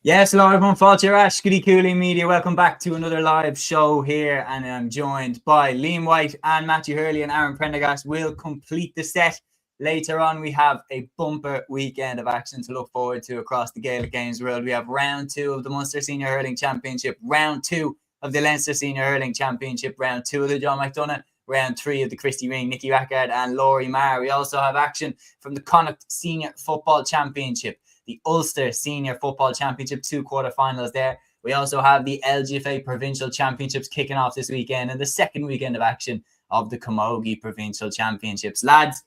Yes, hello everyone, Fáilte Rash, Cúilín Media. Welcome back to another live show here, and I'm joined by Liam White and Matthew Hurley, and Aaron Prendergast will complete the set. Later on, we have a bumper weekend of action to look forward to across the Gaelic Games world. We have round 2 of the Munster Senior Hurling Championship, round 2 of the Leinster Senior Hurling Championship, round 2 of the Joe McDonagh, round 3 of the Christy Ring, Nickey Rackard and Lory Meagher. We also have action from the Connacht Senior Football Championship, the Ulster Senior Football Championship, 2 quarter finals there. We also have the LGFA Provincial Championships kicking off this weekend, and the second weekend of action of the Camogie Provincial Championships. Lads,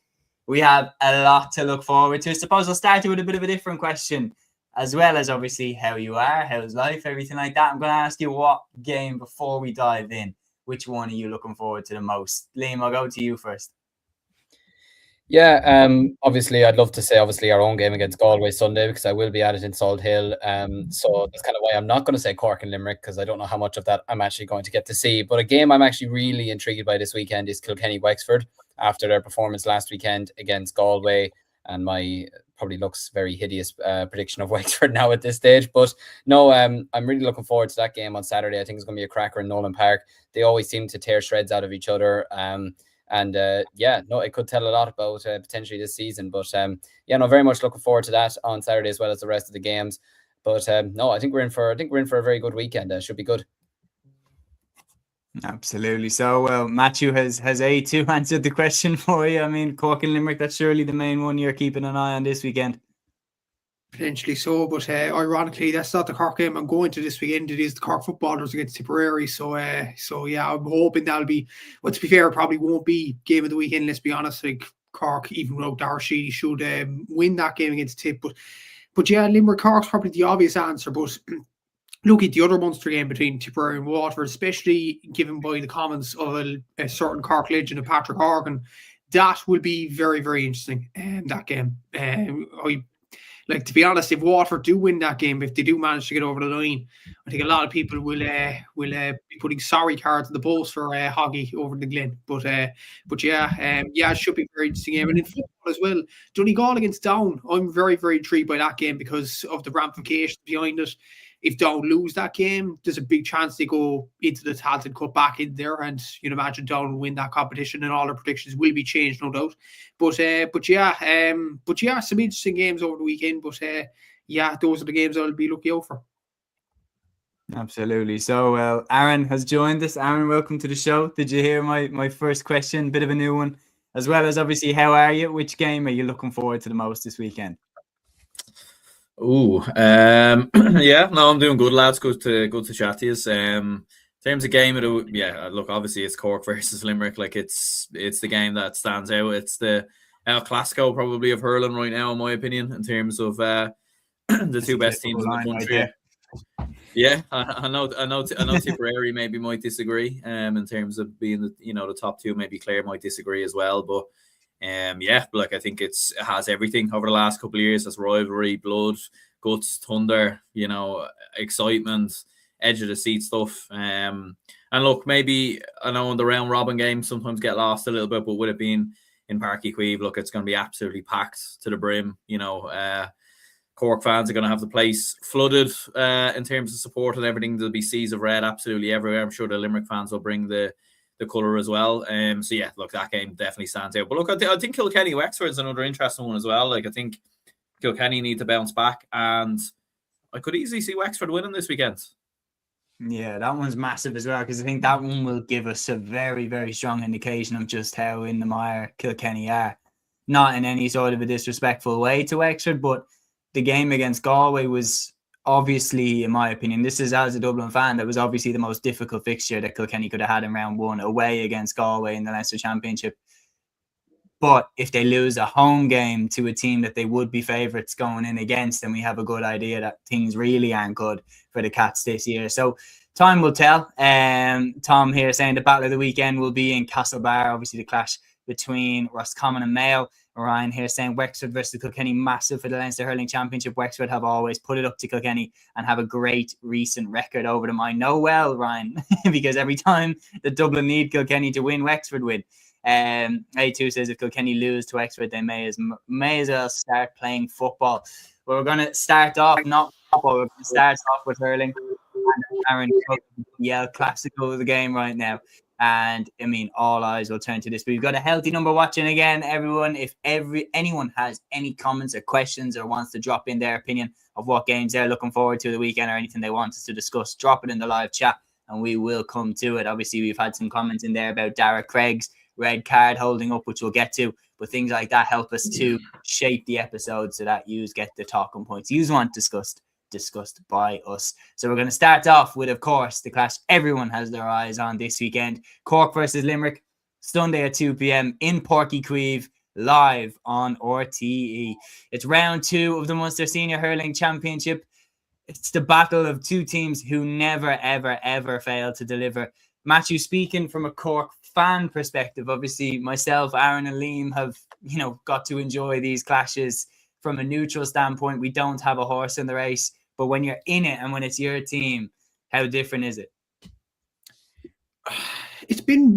we have a lot to look forward to. I suppose I'll start with a bit of a different question, as well as obviously how you are, how's life, everything like that. I'm going to ask you what game before we dive in. Which one are you looking forward to the most? Liam, I'll go to you first. Yeah, obviously I'd love to say our own game against Galway Sunday, because I will be at it in Salt Hill. So that's kind of why I'm not going to say Cork and Limerick, because I don't know how much of that I'm actually going to get to see. But a game I'm actually really intrigued by this weekend is Kilkenny Wexford, after their performance last weekend against Galway, and my probably looks very hideous prediction of Wexford now at this stage. But no, I'm really looking forward to that game on Saturday. I think it's going to be a cracker in Nolan Park. They always seem to tear shreds out of each other. And it could tell a lot about potentially this season. But very much looking forward to that on Saturday, as well as the rest of the games. But I think we're in for a very good weekend. Should be good. Absolutely. So, well, Matthew has A2 answered the question for you. I mean, Cork and Limerick, that's surely the main one you're keeping an eye on this weekend. Potentially so, but ironically, that's not the Cork game I'm going to this weekend. It is the Cork footballers against Tipperary. So yeah, I'm hoping that'll be. Well, to be fair, it probably won't be game of the weekend. Let's be honest. Like Cork, even without Darcy, should win that game against Tip. But yeah, Limerick Cork's probably the obvious answer. But look at the other Munster game between Tipperary and Waterford, especially given by the comments of a certain Cork legend, of Patrick Horgan. That will be very, very interesting. That game. To be honest, if Waterford do win that game, if they do manage to get over the line, I think a lot of people will be putting sorry cards in the post for Hoggy over the Glen. But it should be a very interesting game. And in football as well, Donegal against Down, I'm very, very intrigued by that game because of the ramifications behind it. If Down lose that game, there's a big chance they go into the Tailteann Cup back in there, and you'd imagine Down will win that competition, and all their predictions will be changed, no doubt. But some interesting games over the weekend. But those are the games I'll be looking out for. Absolutely. So, Aaron has joined us. Aaron, welcome to the show. Did you hear my first question? Bit of a new one, as well as obviously, how are you? Which game are you looking forward to the most this weekend? I'm doing good, lads. Good to chat to you. In terms of game, look, obviously it's Cork versus Limerick. Like it's the game that stands out. It's the El Clasico probably of hurling right now, in my opinion, in terms of the two best teams in the country. Right, yeah, I know Tipperary maybe might disagree in terms of being the top two. Maybe Clare might disagree as well, but. I think it has everything over the last couple of years. It's rivalry, blood, guts, thunder, excitement, edge of the seat stuff. And look, maybe I know in the round robin games sometimes get lost a little bit, but with it being in Páirc Uí Chaoimh, look, it's going to be absolutely packed to the brim. Cork fans are going to have the place flooded in terms of support and everything. There'll be seas of red absolutely everywhere. I'm sure the Limerick fans will bring the colour as well. That game definitely stands out. But look, I think Kilkenny Wexford is another interesting one as well. Like, I think Kilkenny need to bounce back, and I could easily see Wexford winning this weekend. Yeah, that one's massive as well, because I think that one will give us a very, very strong indication of just how in the mire Kilkenny are. Not in any sort of a disrespectful way to Wexford, but the game against Galway was obviously, in my opinion, this is as a Dublin fan, that was obviously the most difficult fixture that Kilkenny could have had in round 1, away against Galway in the Leinster Championship. But if they lose a home game to a team that they would be favourites going in against, then we have a good idea that things really aren't good for the Cats this year. So time will tell. Tom here saying the battle of the weekend will be in Castlebar, obviously the clash between Roscommon and Mayo. Ryan here saying Wexford versus Kilkenny, massive for the Leinster Hurling Championship. Wexford have always put it up to Kilkenny and have a great recent record over them. I know well, Ryan, because every time the Dublin need Kilkenny to win, Wexford win. A2 says if Kilkenny lose to Wexford, they may as well start playing football. Well, we're going to start off not We're going to start off with hurling. And Aaron, the El Clasico of the game right now. And I mean, all eyes will turn to this. But we've got a healthy number watching again, everyone. If anyone has any comments or questions or wants to drop in their opinion of what games they're looking forward to the weekend or anything they want us to discuss, drop it in the live chat and we will come to it. Obviously, we've had some comments in there about Dara Craig's red card holding up, which we'll get to. But things like that help us to shape the episode so that you get the talking points you want discussed by us. So we're going to start off with, of course, the clash everyone has their eyes on this weekend. Cork versus Limerick, Sunday at 2 p.m. in Páirc Uí Chaoimh, live on RTE. It's round 2 of the Munster Senior Hurling Championship. It's the battle of two teams who never, ever, ever fail to deliver. Matthew, speaking from a Cork fan perspective, obviously myself, Aaron and Liam have, got to enjoy these clashes from a neutral standpoint. We don't have a horse in the race. But when you're in it and when it's your team, how different is it? It's been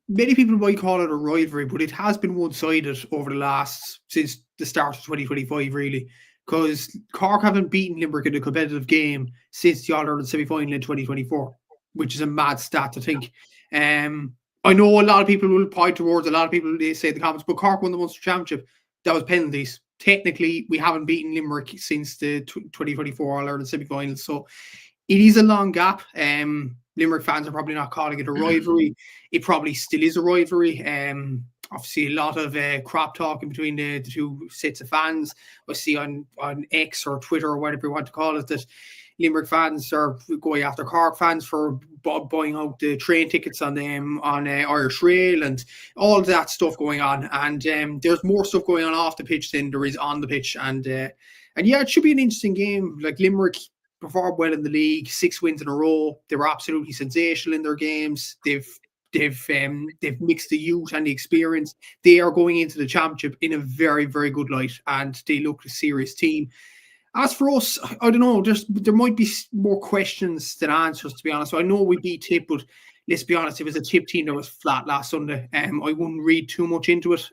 many people might call it a rivalry, but it has been one-sided since the start of 2025, really. Because Cork haven't beaten Limerick in a competitive game since the All-Ireland Semi Final in 2024, which is a mad stat to think. I know a lot of people will point towards, they say in the comments, but Cork won the Munster Championship. That was penalties. Technically, we haven't beaten Limerick since the 2024 All-Ireland semi-finals, so it is a long gap. Limerick fans are probably not calling it a rivalry. It probably still is a rivalry. Obviously, a lot of crap talking between the two sets of fans. I see on X or Twitter or whatever you want to call it that Limerick fans are going after Cork fans for buying out the train tickets on Irish Rail and all of that stuff going on. And there's more stuff going on off the pitch than there is on the pitch. And yeah, it should be an interesting game. Like, Limerick performed well in the league, 6 wins in a row. They were absolutely sensational in their games. They've mixed the youth and the experience. They are going into the championship in a very, very good light, and they look a serious team. As for us, I don't know. There might be more questions than answers, to be honest. So I know we beat Tip, but let's be honest, it was a Tip team that was flat last Sunday. I wouldn't read too much into it.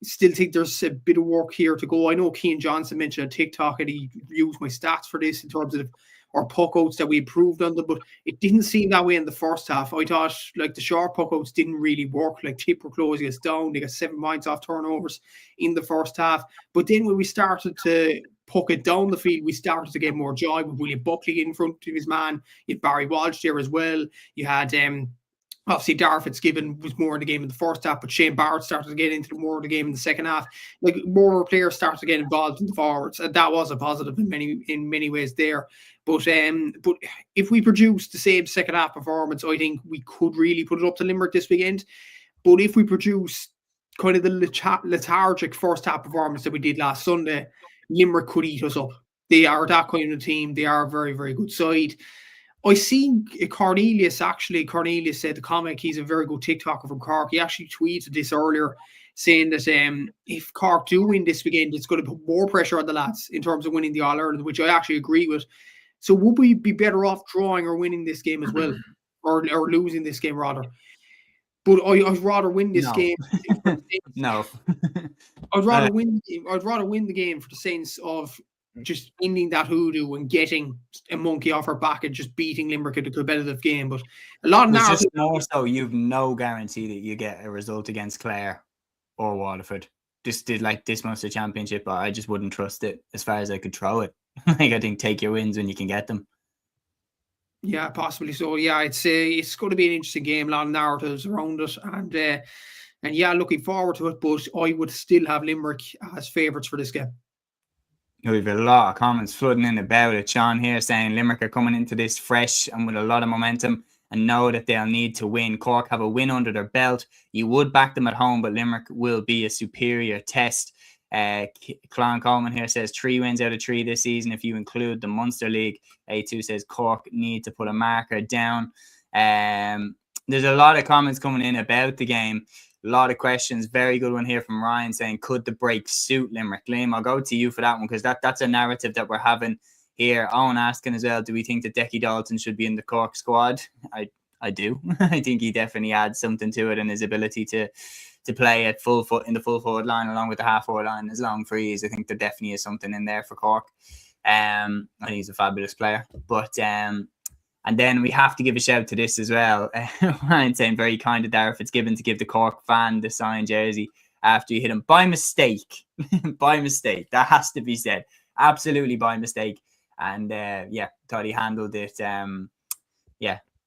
Still think there's a bit of work here to go. I know Cian Johnson mentioned on TikTok and he used my stats for this in terms of our puck outs that we improved on them, but it didn't seem that way in the first half. I thought the short puck outs didn't really work. Tip were closing us down. They got 7 points off turnovers in the first half. But then when we started to puck it down the field, we started to get more joy with William Buckley in front of his man. You had Barry Walsh there as well. You had obviously Darragh Fitzgibbon was more in the game in the first half, but Shane Barrett started to get into more of the game in the second half. More players started to get involved in the forwards, and that was a positive in many ways there. But if we produce the same second half performance, I think we could really put it up to Limerick this weekend. But if we produce kind of the lethargic first half performance that we did last Sunday, Limerick could eat us up. They are that kind of team. They are a very, very good side. I seen Cornelius said the comic, he's a very good TikToker from Cork. He actually tweeted this earlier saying that if Cork do win this weekend, it's going to put more pressure on the lads in terms of winning the All-Ireland, which I actually agree with. So would we be better off drawing or winning this game as well? Or losing this game rather? But I'd rather win this game. No. I'd rather win the game for the sense of just ending that hoodoo and getting a monkey off our back and just beating Limerick in a competitive game. But a lot of just more so you've no guarantee that you get a result against Clare or Waterford. Just did this Munster Championship, I just wouldn't trust it as far as I could throw it. I think take your wins when you can get them. Yeah, possibly so. Yeah, it's going to be an interesting game. A lot of narratives around it, and yeah, looking forward to it. But I would still have Limerick as favourites for this game. We've a lot of comments flooding in about it. Sean here saying Limerick are coming into this fresh and with a lot of momentum and know that they'll need to win. Cork have a win under their belt. You would back them at home, but Limerick will be a superior test. Clan Coleman here says 3 wins out of 3 this season if you include the Munster League. A2 says Cork need to put a marker down. There's a lot of comments coming in about the game. A lot of questions. Very good one here from Ryan saying, could the break suit Limerick? Liam, I'll go to you for that one because that's a narrative that we're having here. Owen asking as well, do we think that Decky Dalton should be in the Cork squad? I do. I think he definitely adds something to it, and his ability to play at full foot in the full forward line along with the half forward line as long frees. I think there definitely is something in there for Cork. I think he's a fabulous player. But and then we have to give a shout to this as well. Ryan saying very kind of Darragh Fitzgibbon to give the Cork fan the signed jersey after he hit him by mistake. By mistake. That has to be said. Absolutely by mistake. And thought he handled it.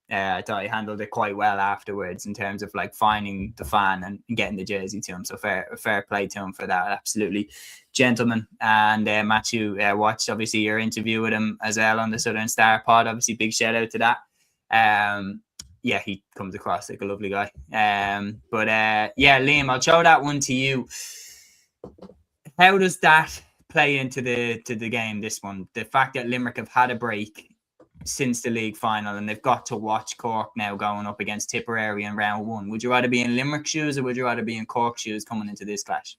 I thought he handled it quite well afterwards in terms of like finding the fan and getting the jersey to him. So fair play to him for that. Absolutely, gentleman. And Matthew watched obviously your interview with him as well on the Southern Star pod. Obviously, big shout out to that. He comes across like a lovely guy. Liam, I'll throw that one to you. How does that play into the game? This one, the fact that Limerick have had a break since the league final and they've got to watch Cork now going up against Tipperary in round 1. Would you rather be in Limerick shoes or would you rather be in Cork shoes coming into this clash?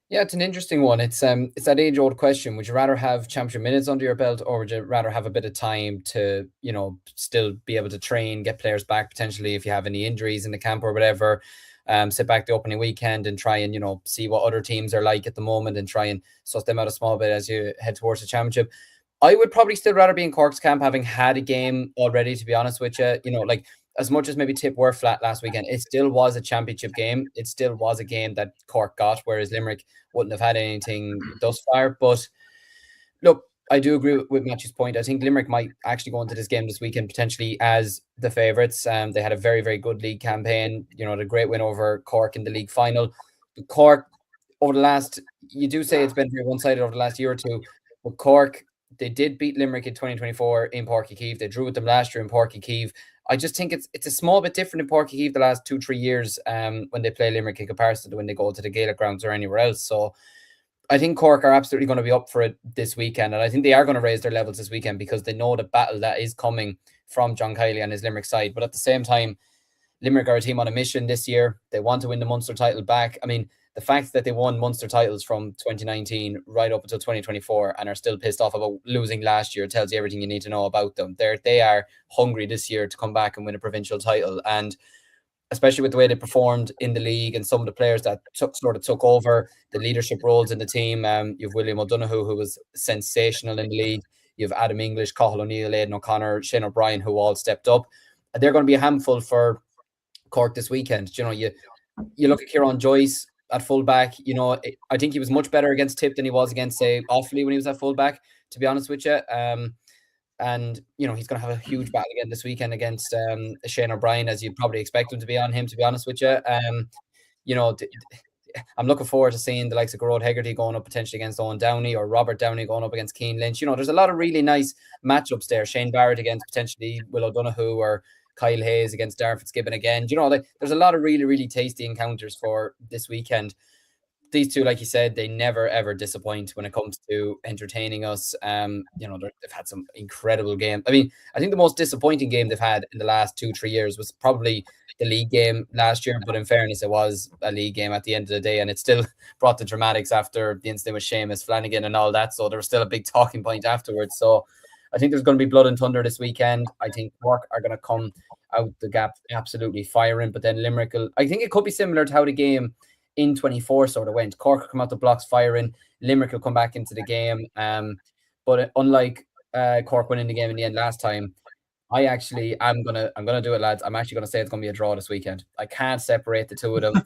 Yeah, it's an interesting one. It's that age-old question. Would you rather have championship minutes under your belt or would you rather have a bit of time to, still be able to train, get players back potentially if you have any injuries in the camp or whatever, sit back the opening weekend and try and, see what other teams are like at the moment and try and suss them out a small bit as you head towards the championship. I would probably still rather be in Cork's camp having had a game already, to be honest with you. Like as much as maybe Tip were flat last weekend, it still was a championship game. It still was a game that Cork got, whereas Limerick wouldn't have had anything thus far. But look, I do agree with Matthew's point. I think Limerick might actually go into this game this weekend potentially as the favourites. They had a very, very good league campaign. A great win over Cork in the league final. Cork, over the last, you do say it's been very one-sided over the last year or two, but Cork, they did beat Limerick in 2024 in Páirc Uí Chaoimh. They drew with them last year in Páirc Uí Chaoimh. I just think it's a small bit different in Páirc Uí Chaoimh the last 2-3 years when they play Limerick in comparison to when they go to the Gaelic grounds or anywhere else. So I think Cork are absolutely going to be up for it this weekend. And I think they are going to raise their levels this weekend because they know the battle that is coming from John Kiely and his Limerick side. But at the same time, Limerick are a team on a mission this year. They want to win the Munster title back. I mean, the fact that they won Munster titles from 2019 right up until 2024 and are still pissed off about losing last year tells you everything you need to know about them. They are hungry this year to come back and win a provincial title. And especially with the way they performed in the league and some of the players that took over the leadership roles in the team. You have William O'Donoghue, who was sensational in the league. You have Adam English, Cathal O'Neill, Aidan O'Connor, Shane O'Brien, who all stepped up. They're going to be a handful for Cork this weekend. You look at Kieran Joyce at fullback. I think he was much better against Tip than he was against, say, Offaly when he was at fullback, to be honest with you. And he's going to have a huge battle again this weekend against Shane O'Brien, as you'd probably expect him to be on him, to be honest with you. I'm looking forward to seeing the likes of Garrod Hegarty going up potentially against Owen Downey or Robert Downey going up against Keane Lynch. There's a lot of really nice matchups there. Shane Barrett against potentially Will O'Donoghue or Kyle Hayes against Darragh Fitzgibbon again. There's a lot of really, really tasty encounters for this weekend. These two, like you said, they never, ever disappoint when it comes to entertaining us. They've had some incredible games. I mean, I think the most disappointing game they've had in the last 2-3 years was probably the league game last year. But in fairness, it was a league game at the end of the day. And it still brought the dramatics after the incident with Seamus Flanagan and all that. So there was still a big talking point afterwards. So I think there's going to be blood and thunder this weekend. I think Cork are going to come out the gap absolutely firing. But then Limerick I think it could be similar to how the game in 24 sort of went. Cork will come out the blocks firing. Limerick will come back into the game. But unlike Cork winning the game in the end last time, I'm gonna do it, lads. I'm actually gonna say it's gonna be a draw this weekend. I can't separate the two of them.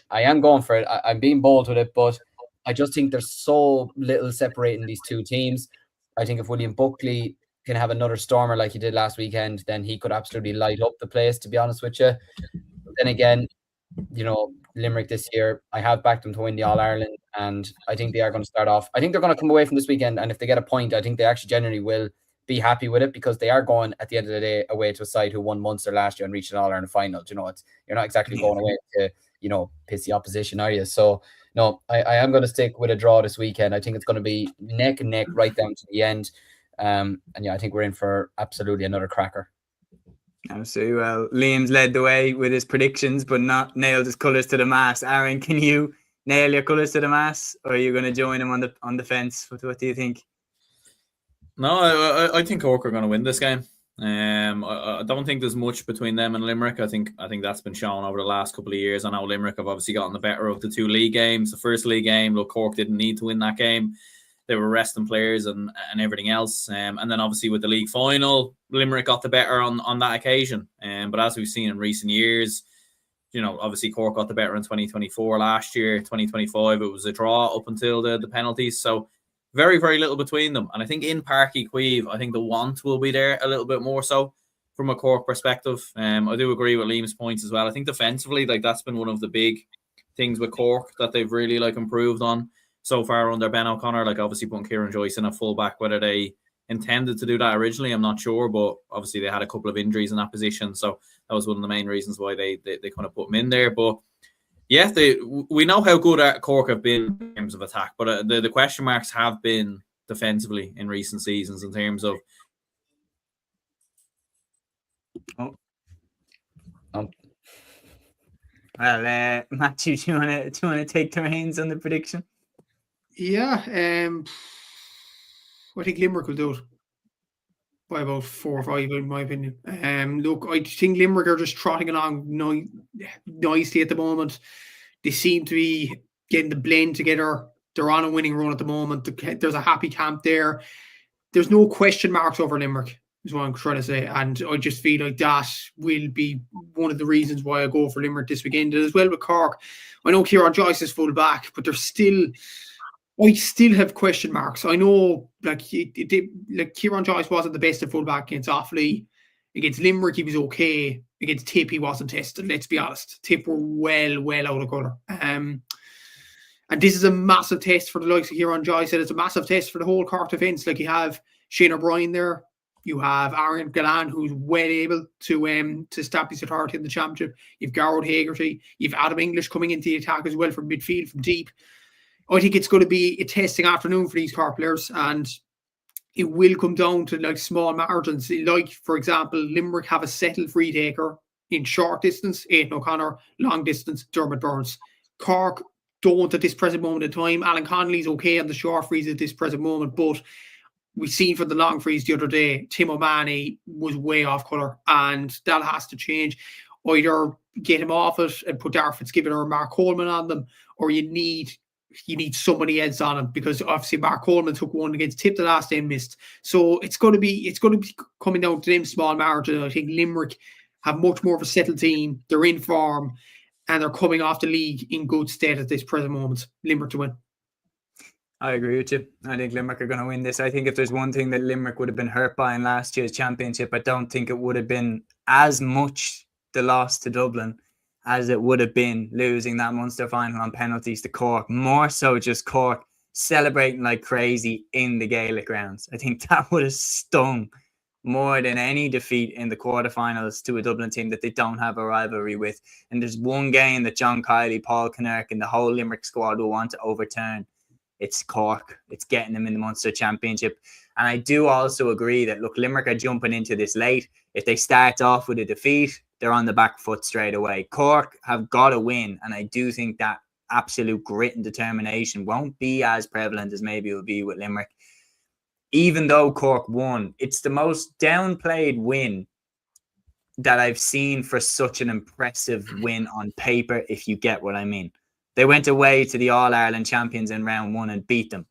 I am going for it. I'm being bold with it, but I just think there's so little separating these two teams. I think if William Buckley can have another stormer like he did last weekend, then he could absolutely light up the place, to be honest with you. But then again, Limerick this year, I have backed them to win the All-Ireland, and I think they are going to start off. I think they're going to come away from this weekend, and if they get a point, I think they actually genuinely will be happy with it because they are going, at the end of the day, away to a side who won Munster last year and reached an All-Ireland final. You're not exactly going away to, piss the opposition, are you? So, no, I am going to stick with a draw this weekend. I think it's going to be neck and neck right down to the end. And yeah, I think we're in for absolutely another cracker. Absolutely. Well, Liam's led the way with his predictions, but not nailed his colours to the mast. Aaron, can you nail your colours to the mast, or are you going to join him on the fence? What do you think? No, I think Cork are going to win this game. I don't think there's much between them and Limerick. I think that's been shown over the last couple of years. I know Limerick have obviously gotten the better of the two league games. The first league game, look, Cork didn't need to win that game. they were resting players and everything else. And then obviously with the league final, Limerick got the better on that occasion. But as we've seen in recent years, obviously Cork got the better in 2024 last year. 2025, it was a draw up until the penalties. So very, very little between them. And I think in Páirc Uí Chaoimh, I think the want will be there a little bit more so from a Cork perspective. I do agree with Liam's points as well. I think defensively, that's been one of the big things with Cork that they've really improved on so far under Ben O'Connor. Obviously putting Kieran Joyce in a fullback, whether they intended to do that originally, I'm not sure, but obviously they had a couple of injuries in that position, so that was one of the main reasons why they kind of put him in there. But yeah, we know how good Cork have been in terms of attack, but the question marks have been defensively in recent seasons in terms of. Well, Matthew, do you want to take the reins on the prediction? Yeah, I think Limerick will do it by about 4 or 5, in my opinion. Look, I think Limerick are just trotting along nicely at the moment. They seem to be getting the blend together. They're on a winning run at the moment. There's a happy camp there. There's no question marks over Limerick, is what I'm trying to say. And I just feel like that will be one of the reasons why I go for Limerick this weekend. And as well with Cork, I know Kieran Joyce is full back, but I still have question marks. I know, Kieran Joyce wasn't the best at fullback against Offaly. Against Limerick, he was okay. Against Tip, he wasn't tested. Let's be honest. Tip were well out of colour. And this is a massive test for the likes of Kieran Joyce. And it's a massive test for the whole Cork defence. You have Shane O'Brien there. You have Aaron Gallan, who's well able to establish authority in the championship. You've Garrod Hagerty. You've Adam English coming into the attack as well from midfield, from deep. I think it's going to be a testing afternoon for these Cork players, and it will come down to small margins. For example, Limerick have a settled free taker in short distance, Aidan O'Connor, long distance, Dermot Burns. Cork don't at this present moment in time. Alan Connolly's okay on the short freeze at this present moment, but we've seen for the long freeze the other day, Tim O'Mahony was way off colour, and that has to change. Either get him off it and put Darragh Fitzgibbon or Mark Coleman on them, or you need somebody else on him, because obviously Mark Coleman took one against Tip the last day and missed. So it's going to be coming down to them small margins. I think Limerick have much more of a settled team. They're in form and they're coming off the league in good stead at this present moment. Limerick to win. I agree with you. I think Limerick are going to win this. I think if there's one thing that Limerick would have been hurt by in last year's championship, I don't think it would have been as much the loss to Dublin as it would have been losing that Munster final on penalties to Cork. More so just Cork celebrating like crazy in the Gaelic grounds. I think that would have stung more than any defeat in the quarterfinals to a Dublin team that they don't have a rivalry with. And there's one game that John Kiley, Paul Kinnerk and the whole Limerick squad will want to overturn. It's Cork. It's getting them in the Munster Championship. And I do also agree that, look, Limerick are jumping into this late. If they start off with a defeat, they're on the back foot straight away. Cork have got to win, and I do think that absolute grit and determination won't be as prevalent as maybe it will be with Limerick. Even though Cork won, it's the most downplayed win that I've seen for such an impressive win on paper, if you get what I mean. They went away to the All-Ireland champions in round 1 and beat them.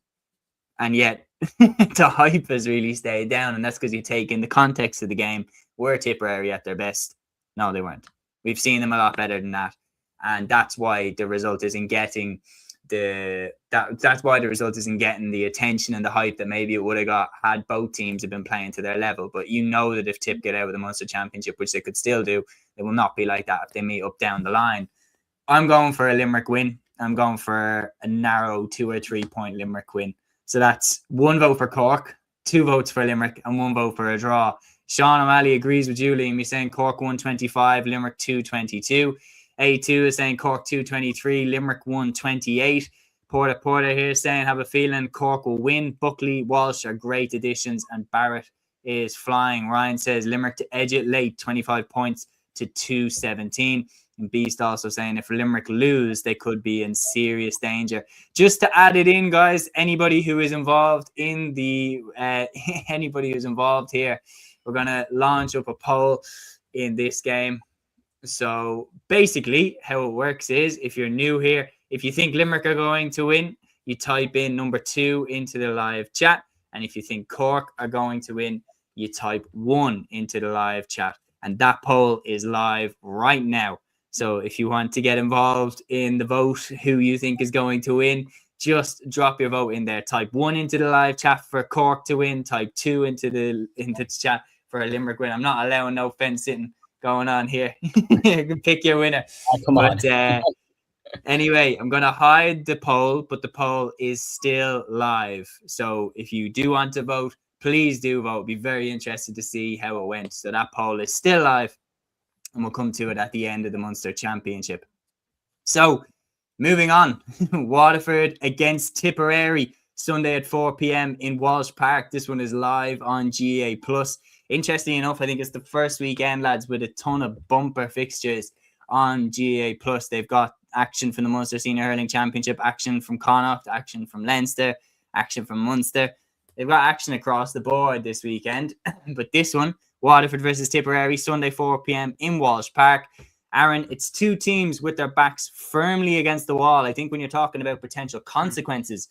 And yet the hype has really stayed down, and that's because you take in the context of the game. Were Tipperary at their best? No, they weren't. We've seen them a lot better than that. And that's why the result isn't getting that's why the result isn't getting the attention and the hype that maybe it would have got had both teams have been playing to their level. But you know that if Tip get out of the Munster Championship, which they could still do, it will not be like that if they meet up down the line. I'm going for a Limerick win. I'm going for a narrow 2 or 3 point Limerick win. So that's 1 vote for Cork, 2 votes for Limerick, and 1 vote for a draw. Sean O'Malley agrees with you, Liam. He's saying Cork 125, Limerick 222. A2 is saying Cork 223, Limerick 128. Porter here saying, have a feeling Cork will win. Buckley, Walsh are great additions, and Barrett is flying. Ryan says Limerick to edge it late, 25 points to 217. And Beast also saying if Limerick lose, they could be in serious danger. Just to add it in, guys, anybody who is involved in the anybody who's involved here, we're going to launch up a poll in this game. So basically how it works is, if you're new here, if you think Limerick are going to win, you type in number 2 into the live chat. And if you think Cork are going to win, you type 1 into the live chat. And that poll is live right now. So if you want to get involved in the vote, who you think is going to win, just drop your vote in there. Type 1 into the live chat for Cork to win. Type 2 into the chat for a Limerick win. I'm not allowing no fence sitting going on here. You can pick your winner. Oh, come on. Anyway, I'm going to hide the poll, but the poll is still live. So if you do want to vote, please do vote. Be very interested to see how it went. So that poll is still live, and we'll come to it at the end of the Munster Championship. So moving on, Waterford against Tipperary, Sunday at 4 p.m. in Walsh Park. This one is live on GA+. Interestingly enough, I think it's the first weekend, lads, with a ton of bumper fixtures on GA+. They've got action from the Munster Senior Hurling Championship, action from Connacht, action from Leinster, action from Munster. They've got action across the board this weekend. But this one, Waterford versus Tipperary, Sunday 4 p.m. in Walsh Park. Aaron, it's two teams with their backs firmly against the wall. I think when you're talking about potential consequences,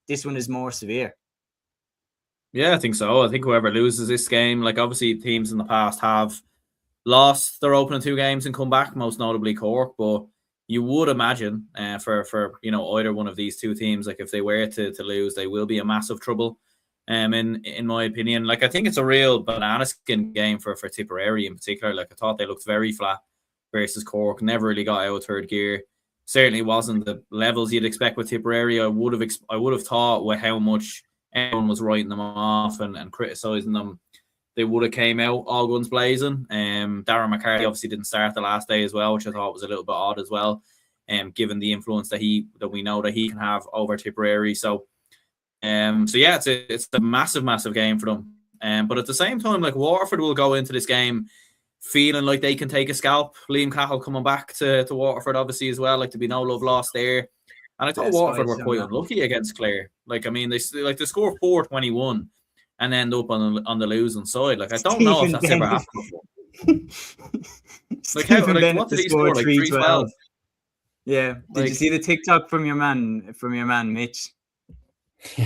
this one is more severe. Yeah, I think so. I think whoever loses this game, like obviously teams in the past have lost their opening 2 games and come back, most notably Cork, but you would imagine for either one of these 2 teams, like if they were to lose, they will be in massive trouble. In my opinion, like I think it's a real banana skin game for Tipperary in particular. Like I thought they looked very flat versus Cork, never really got out of third gear. Certainly wasn't the levels you'd expect with Tipperary. I would have thought with how much everyone was writing them off and criticising them, they would have came out all guns blazing. Darren McCarthy obviously didn't start the last day as well, which I thought was a little bit odd as well, given the influence that we know that he can have over Tipperary. So yeah, it's a massive game for them. But at the same time, like Waterford will go into this game feeling like they can take a scalp. Liam Cahill coming back to Waterford obviously as well, like to be no love lost there. And I thought Waterford were quite unlucky against Clare. Like I mean, they score 4-21 and end up on the losing side. Like I don't know if that's ever happened before. What did he score? Like 3-12. Yeah. Did you see the TikTok from your man Mitch?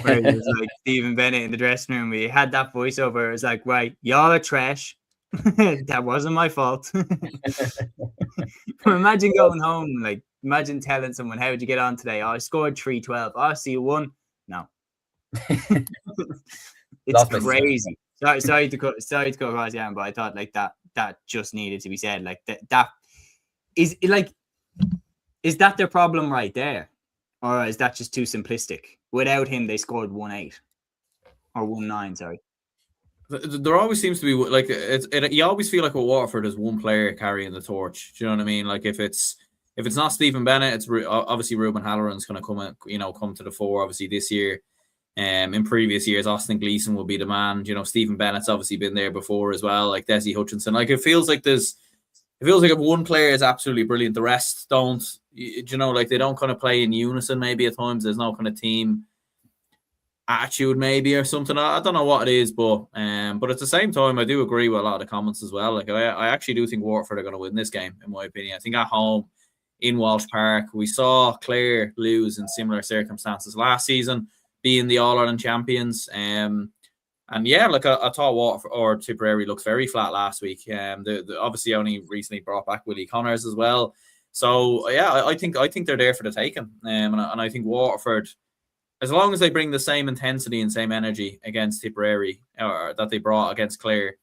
Where it was like Stephen Bennett in the dressing room. We had that voiceover. It was like, right, y'all are trash. That wasn't my fault. Imagine going home, like imagine telling someone, how did you get on today? Oh, I scored 3-12. Oh, so you won? No. It's crazy. Sorry to cut across, yeah, but I thought like that just needed to be said. Like that is that their problem right there? Or is that just too simplistic? Without him, they scored 1-8 or 1-9. Sorry. There always seems to be like you always feel like with Waterford there's one player carrying the torch. Do you know what I mean? Like if it's not Stephen Bennett, it's obviously Ruben Halloran's going to come to the fore. Obviously this year, in previous years, Austin Gleeson will be the man. You know, Stephen Bennett's obviously been there before as well. Like Desi Hutchinson. Like it feels like if one player is absolutely brilliant, the rest don't. Like they don't kind of play in unison. Maybe at times there's no kind of team attitude, maybe, or something. I don't know what it is, but at the same time, I do agree with a lot of the comments as well. Like I actually do think Waterford are going to win this game, in my opinion. I think at home in Walsh Park, we saw Clare lose in similar circumstances last season, being the All-Ireland champions. And yeah, like I thought Waterford or Tipperary looked very flat last week. They obviously only recently brought back Willie Connors as well. So yeah, I think they're there for the taking. And I think Waterford, as long as they bring the same intensity and same energy against Tipperary or that they brought against Clare,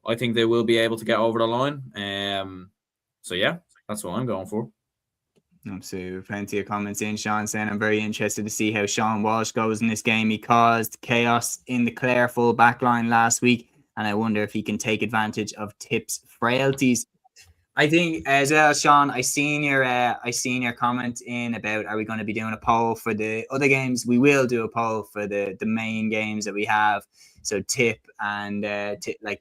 I think they will be able to get over the line. So yeah, that's what I'm going for. Absolutely. Plenty of comments in. Sean saying, I'm very interested to see how Sean Walsh goes in this game. He caused chaos in the Clare full back line last week, and I wonder if he can take advantage of Tip's frailties. I think as well, Sean, I seen your comment in about, are we going to be doing a poll for the other games? We will do a poll for the main games that we have. So Tip and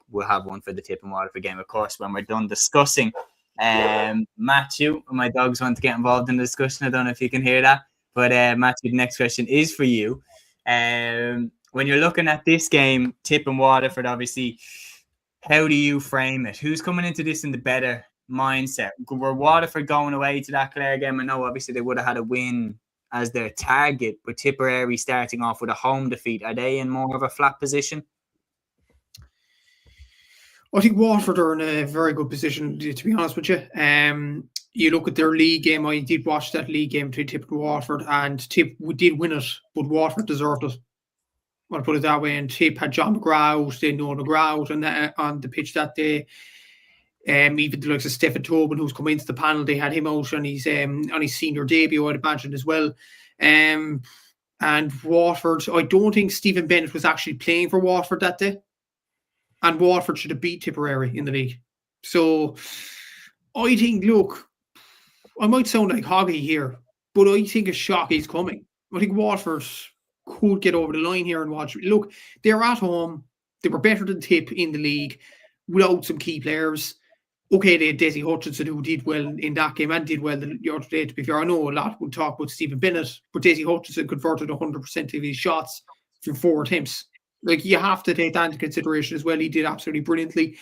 we'll have one for the Tip and Waterford game, of course, when we're done discussing. Matthew, my dogs want to get involved in the discussion. I don't know if you can hear that, but Matthew, the next question is for you. When you're looking at this game, Tip and Waterford, obviously, how do you frame it? Who's coming into this in the better mindset? Were Waterford going away to that Clare game? I know obviously they would have had a win as their target, with Tipperary starting off with a home defeat. Are they in more of a flat position? I think Waterford are in a very good position, to be honest with you. You look at their league game. I did watch that league game between Tip and Waterford, and Tip did win it, but Waterford deserved it. I'll put it that way. And Tip had John McGrath out, they know McGrath out on the pitch that day. Even the likes of Stephen Tobin, who's come into the panel, they had him out on his senior debut, I'd imagine, as well. And Waterford, I don't think Stephen Bennett was actually playing for Waterford that day. And Waterford should have beat Tipperary in the league. So I think, look, I might sound like Hoggy here, but I think a shock is coming. I think Waterford could get over the line here and watch. Look, they're at home. They were better than Tip in the league without some key players. Okay, they had Desi Hutchinson, who did well in that game and did well the other day, to be fair. I know a lot would talk about Stephen Bennett, but Desi Hutchinson converted 100% of his shots from 4 attempts. Like, you have to take that into consideration as well. He did absolutely brilliantly.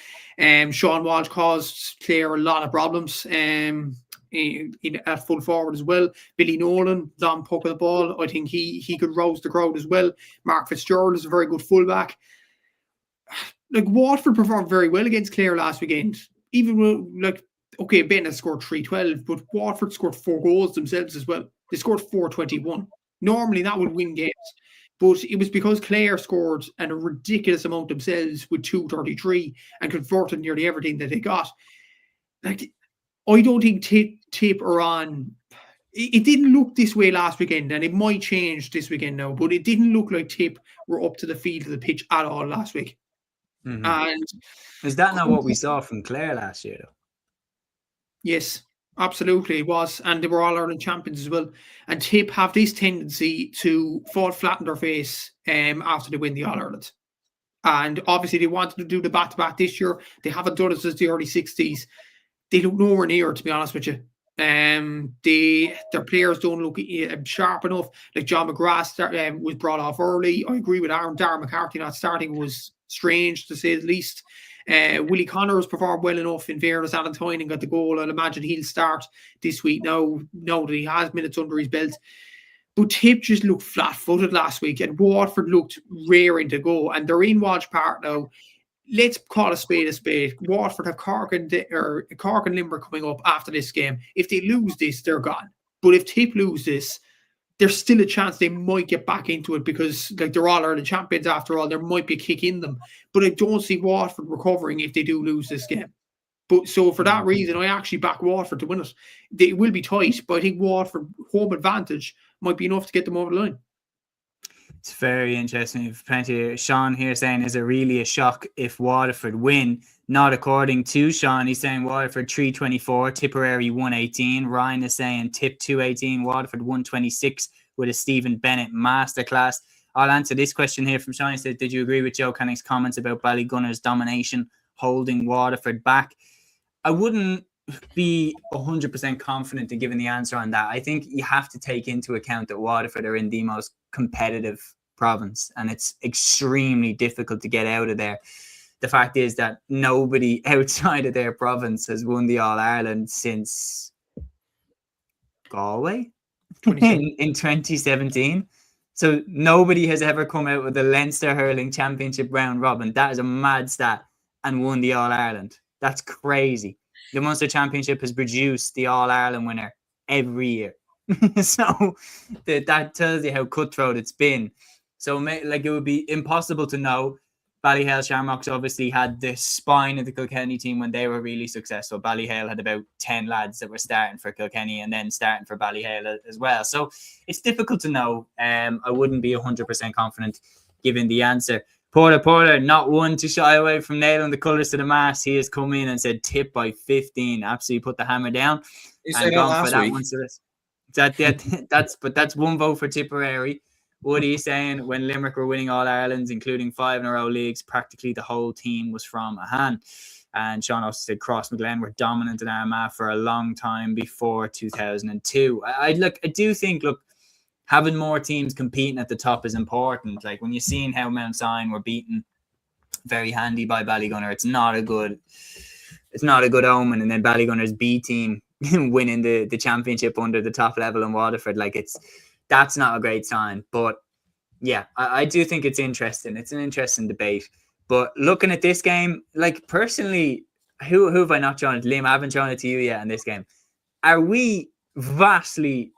Sean Walsh caused Clare a lot of problems at full forward as well. Billy Nolan, long puck of the ball. I think he could rouse the crowd as well. Mark Fitzgerald is a very good fullback. Like, Waterford performed very well against Clare last weekend. Even like, okay, Bennett scored 312, but Waterford scored 4 goals themselves as well. They scored 421. Normally that would win games. But it was because Clare scored a ridiculous amount themselves with 233 and converted nearly everything that they got. Like, I don't think Tip are on. It didn't look this way last weekend, and it might change this weekend now, but it didn't look like Tip were up to the field of the pitch at all last week. Mm-hmm. And is that not what we saw from Clare last year, though? Yes, absolutely it was. And they were All-Ireland champions as well. And Tip have this tendency to fall flat on their face after they win the All-Ireland. And obviously they wanted to do the back-to-back this year. They haven't done it since the early 60s. They look nowhere near, to be honest with you. Their players don't look sharp enough. Like John McGrath was brought off early. I agree with Aaron. Darren McCarthy not starting was strange, to say the least. Willie Connors performed well enough. In fairness, Alan Tynan got the goal. I'll imagine he'll start this week now that he has minutes under his belt. But Tip just looked flat-footed last week, and Waterford looked raring to go. And they're in Walsh Park now. Let's call a spade a spade. Waterford have Cork and Limerick coming up after this game. If they lose this, they're gone. But if Tip lose this, there's still a chance they might get back into it, because like, they're All-Ireland champions after all. There might be a kick in them. But I don't see Waterford recovering if they do lose this game. But so for that reason, I actually back Waterford to win it. They will be tight, but I think Waterford home advantage might be enough to get them over the line. It's very interesting. We've plenty of Sean here saying, is it really a shock if Waterford win? Not according to Sean. He's saying Waterford 324, Tipperary 118. Ryan is saying Tip 218, Waterford 126 with a Stephen Bennett masterclass. I'll answer this question here from Sean. He said, did you agree with Joe Canning's comments about Ballygunner's domination holding Waterford back? I wouldn't be 100% confident in giving the answer on that. I think you have to take into account that Waterford are in the most competitive province, and it's extremely difficult to get out of there. The fact is that nobody outside of their province has won the All-Ireland since Galway in 2017. So nobody has ever come out with the Leinster Hurling Championship Round robin. That is a mad stat, and won the All-Ireland. That's crazy. The Munster Championship has produced the All-Ireland winner every year. So that tells you how cutthroat it's been. So like, it would be impossible to know. Ballyhale Shamrocks obviously had the spine of the Kilkenny team when they were really successful. Ballyhale had about 10 lads that were starting for Kilkenny and then starting for Ballyhale as well. So it's difficult to know. I wouldn't be 100% confident giving the answer. Porter, not one to shy away from nailing the colours to the mast. He has come in and said Tip by 15. Absolutely put the hammer down. You said that last week. That's one vote for Tipperary. Woody saying when Limerick were winning All Irelands, including 5 in a row leagues, practically the whole team was from a hand. And Sean also said Cross McGlenn were dominant in Armagh for a long time before 2002. I do think having more teams competing at the top is important. Like when you're seeing how Mount Sion were beaten very handy by Ballygunner, it's not a good omen. And then Ballygunner's B team winning the championship under the top level in Waterford, that's not a great sign. But yeah, I do think it's interesting. It's an interesting debate. But looking at this game, like personally, who have I not shown? Liam, I haven't shown it to you yet in this game. Are we vastly,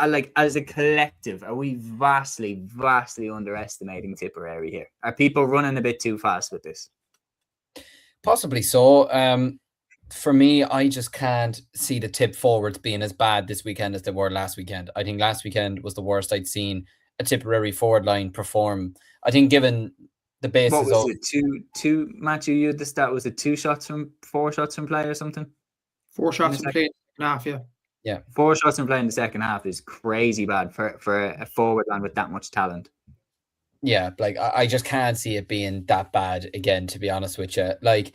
like as a collective, are we vastly underestimating Tipperary here? Are people running a bit too fast with this? Possibly so. For me, I just can't see the tip forwards being as bad this weekend as they were last weekend. I think last weekend was the worst I'd seen a Tipperary forward line perform. I think given the basis what was it? Two Matthew, you had the stat, was it 4 shots from play or something? 4 shots from play in the second half, yeah. Yeah. 4 shots from play in the second half is crazy bad for a forward line with that much talent. Yeah, like I just can't see it being that bad again, to be honest with you. Like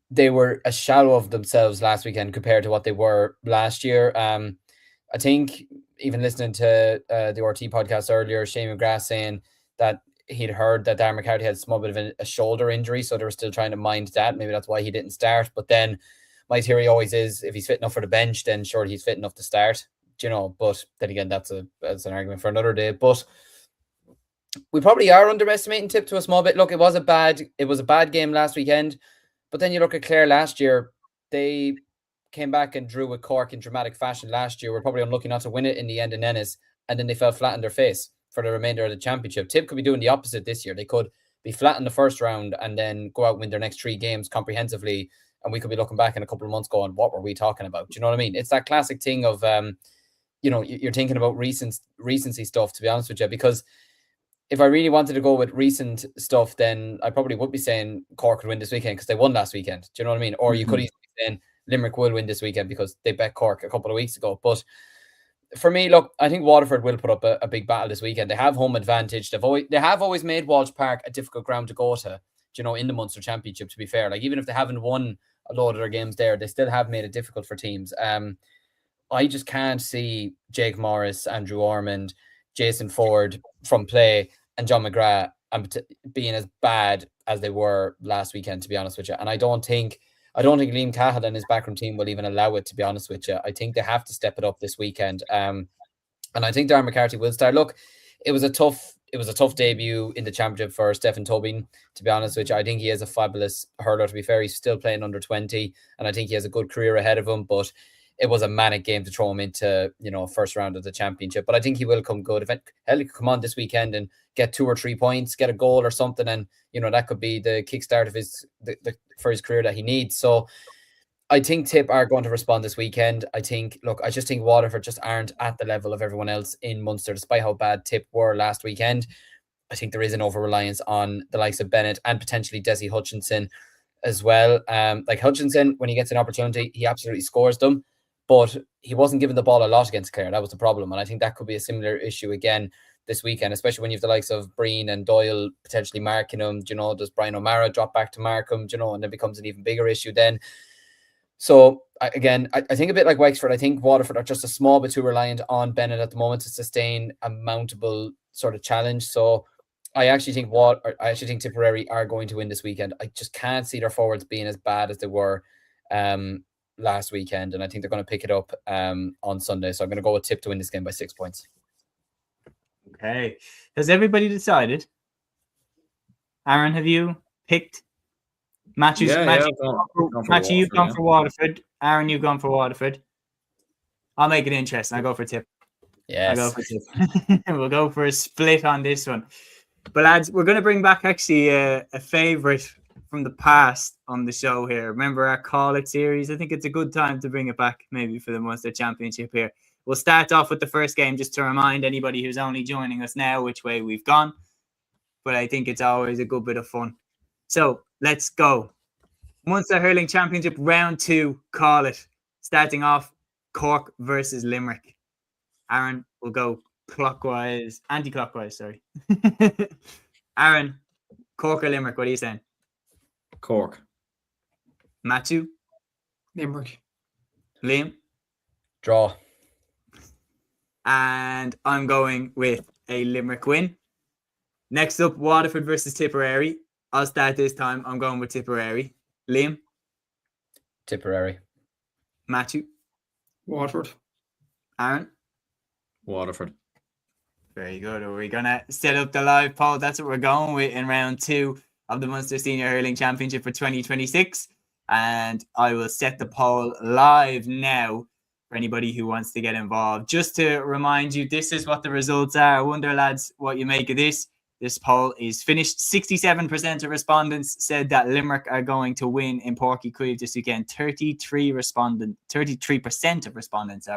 they were a shadow of themselves last weekend compared to what they were last year. I think even listening to the RT podcast earlier, Shane McGrath saying that he'd heard that Darren McCarthy had a small bit of a shoulder injury, so they were still trying to mind that. Maybe that's why he didn't start. But then my theory always is if he's fit enough for the bench, then surely he's fit enough to start. You know, but then again, that's an argument for another day. But we probably are underestimating Tip to a small bit. Look, it was a bad game last weekend. But then you look at Clare last year, they came back and drew with Cork in dramatic fashion last year. We're probably unlucky not to win it in the end in Ennis, and then they fell flat on their face for the remainder of the championship. Tip could be doing the opposite this year. They could be flat in the first round and then go out and win their next 3 games comprehensively, and we could be looking back in a couple of months going, what were we talking about? Do you know what I mean? It's that classic thing of, you're thinking about recency stuff, to be honest with you, because if I really wanted to go with recent stuff, then I probably would be saying Cork would win this weekend because they won last weekend. Do you know what I mean? Or you could easily be saying Limerick will win this weekend because they bet Cork a couple of weeks ago. But for me, look, I think Waterford will put up a big battle this weekend. They have home advantage. They have always made Walsh Park a difficult ground to go to, in the Munster Championship, to be fair. Like, even if they haven't won a load of their games there, they still have made it difficult for teams. I just can't see Jake Morris, Andrew Ormond, Jason Ford from play and John McGrath being as bad as they were last weekend, to be honest with you. And I don't think Liam Cahill and his backroom team will even allow it, to be honest with you. I think they have to step it up this weekend. And I think Darren McCarthy will start. Look, it was a tough debut in the championship for Stephen Tobin, to be honest with you. I think he is a fabulous hurler, to be fair. He's still playing under 20, and I think he has a good career ahead of him, but it was a manic game to throw him into, first round of the championship. But I think he will come good. If he could come on this weekend and get 2 or 3 points, get a goal or something, and that could be the kickstart of for his career that he needs. So I think Tip are going to respond this weekend. I just think Waterford just aren't at the level of everyone else in Munster, despite how bad Tip were last weekend. I think there is an over-reliance on the likes of Bennett and potentially Desi Hutchinson as well. Like Hutchinson, when he gets an opportunity, he absolutely scores them. But he wasn't given the ball a lot against Clare. That was the problem. And I think that could be a similar issue again this weekend, especially when you have the likes of Breen and Doyle potentially marking him. Does Brian O'Mara drop back to mark him? And it becomes an even bigger issue then. So, I think a bit like Wexford, I think Waterford are just a small bit too reliant on Bennett at the moment to sustain a mountable sort of challenge. So, I actually think Tipperary are going to win this weekend. I just can't see their forwards being as bad as they were last weekend, and I think they're going to pick it up on Sunday. So I'm going to go with Tip to win this game by 6 points. Okay. Has everybody decided? Aaron, have you picked? Matthew, you've gone for Waterford. Aaron, you've gone for Waterford. I'll make it interesting. I'll go for Tip. Yes. I'll go for Tip. We'll go for a split on this one. But lads, we're going to bring back actually a favourite from the past on the show here. Remember our Call It series? I think it's a good time to bring it back maybe for the Munster Championship here. We'll start off with the first game just to remind anybody who's only joining us now which way we've gone. But I think it's always a good bit of fun. So let's go. Munster Hurling Championship Round 2, Call It. Starting off, Cork versus Limerick. Aaron will go anti-clockwise, sorry. Aaron, Cork or Limerick, what are you saying? Cork. Matthew? Limerick. Liam? Draw. And I'm going with a Limerick win. Next up, Waterford versus Tipperary. I'll start this time. I'm going with Tipperary. Liam? Tipperary. Matthew? Waterford. Aaron? Waterford. Very good. Are we going to set up the live poll? That's what we're going with in round 2 of the Munster Senior Hurling Championship for 2026. And I will set the poll live now for anybody who wants to get involved. Just to remind you, this is what the results are. I wonder, lads, what you make of this. This poll is finished. 67% of respondents said that Limerick are going to win in Páirc Uí Chaoimh this weekend. 33% of respondents,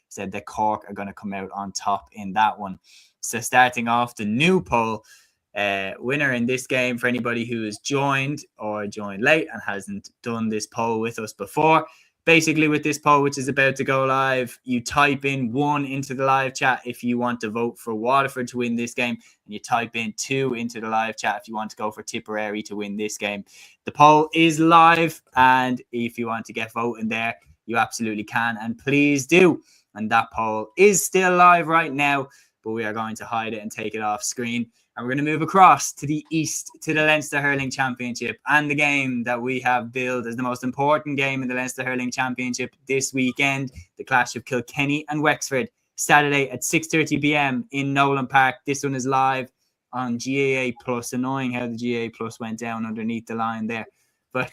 said that Cork are going to come out on top in that one. So starting off the new poll, winner in this game for anybody who has joined or joined late and hasn't done this poll with us before. Basically, with this poll, which is about to go live, you type in 1 into the live chat if you want to vote for Waterford to win this game, and you type in 2 into the live chat if you want to go for Tipperary to win this game. The poll is live, and if you want to get voting there, you absolutely can, and please do. And that poll is still live right now, but we are going to hide it and take it off screen. And we're going to move across to the east, to the Leinster Hurling Championship, and the game that we have billed as the most important game in the Leinster Hurling Championship this weekend, the clash of Kilkenny and Wexford, Saturday at 6:30 p.m. in Nolan Park. This one is live on GAA+. Annoying how the GAA+ went down underneath the line there. But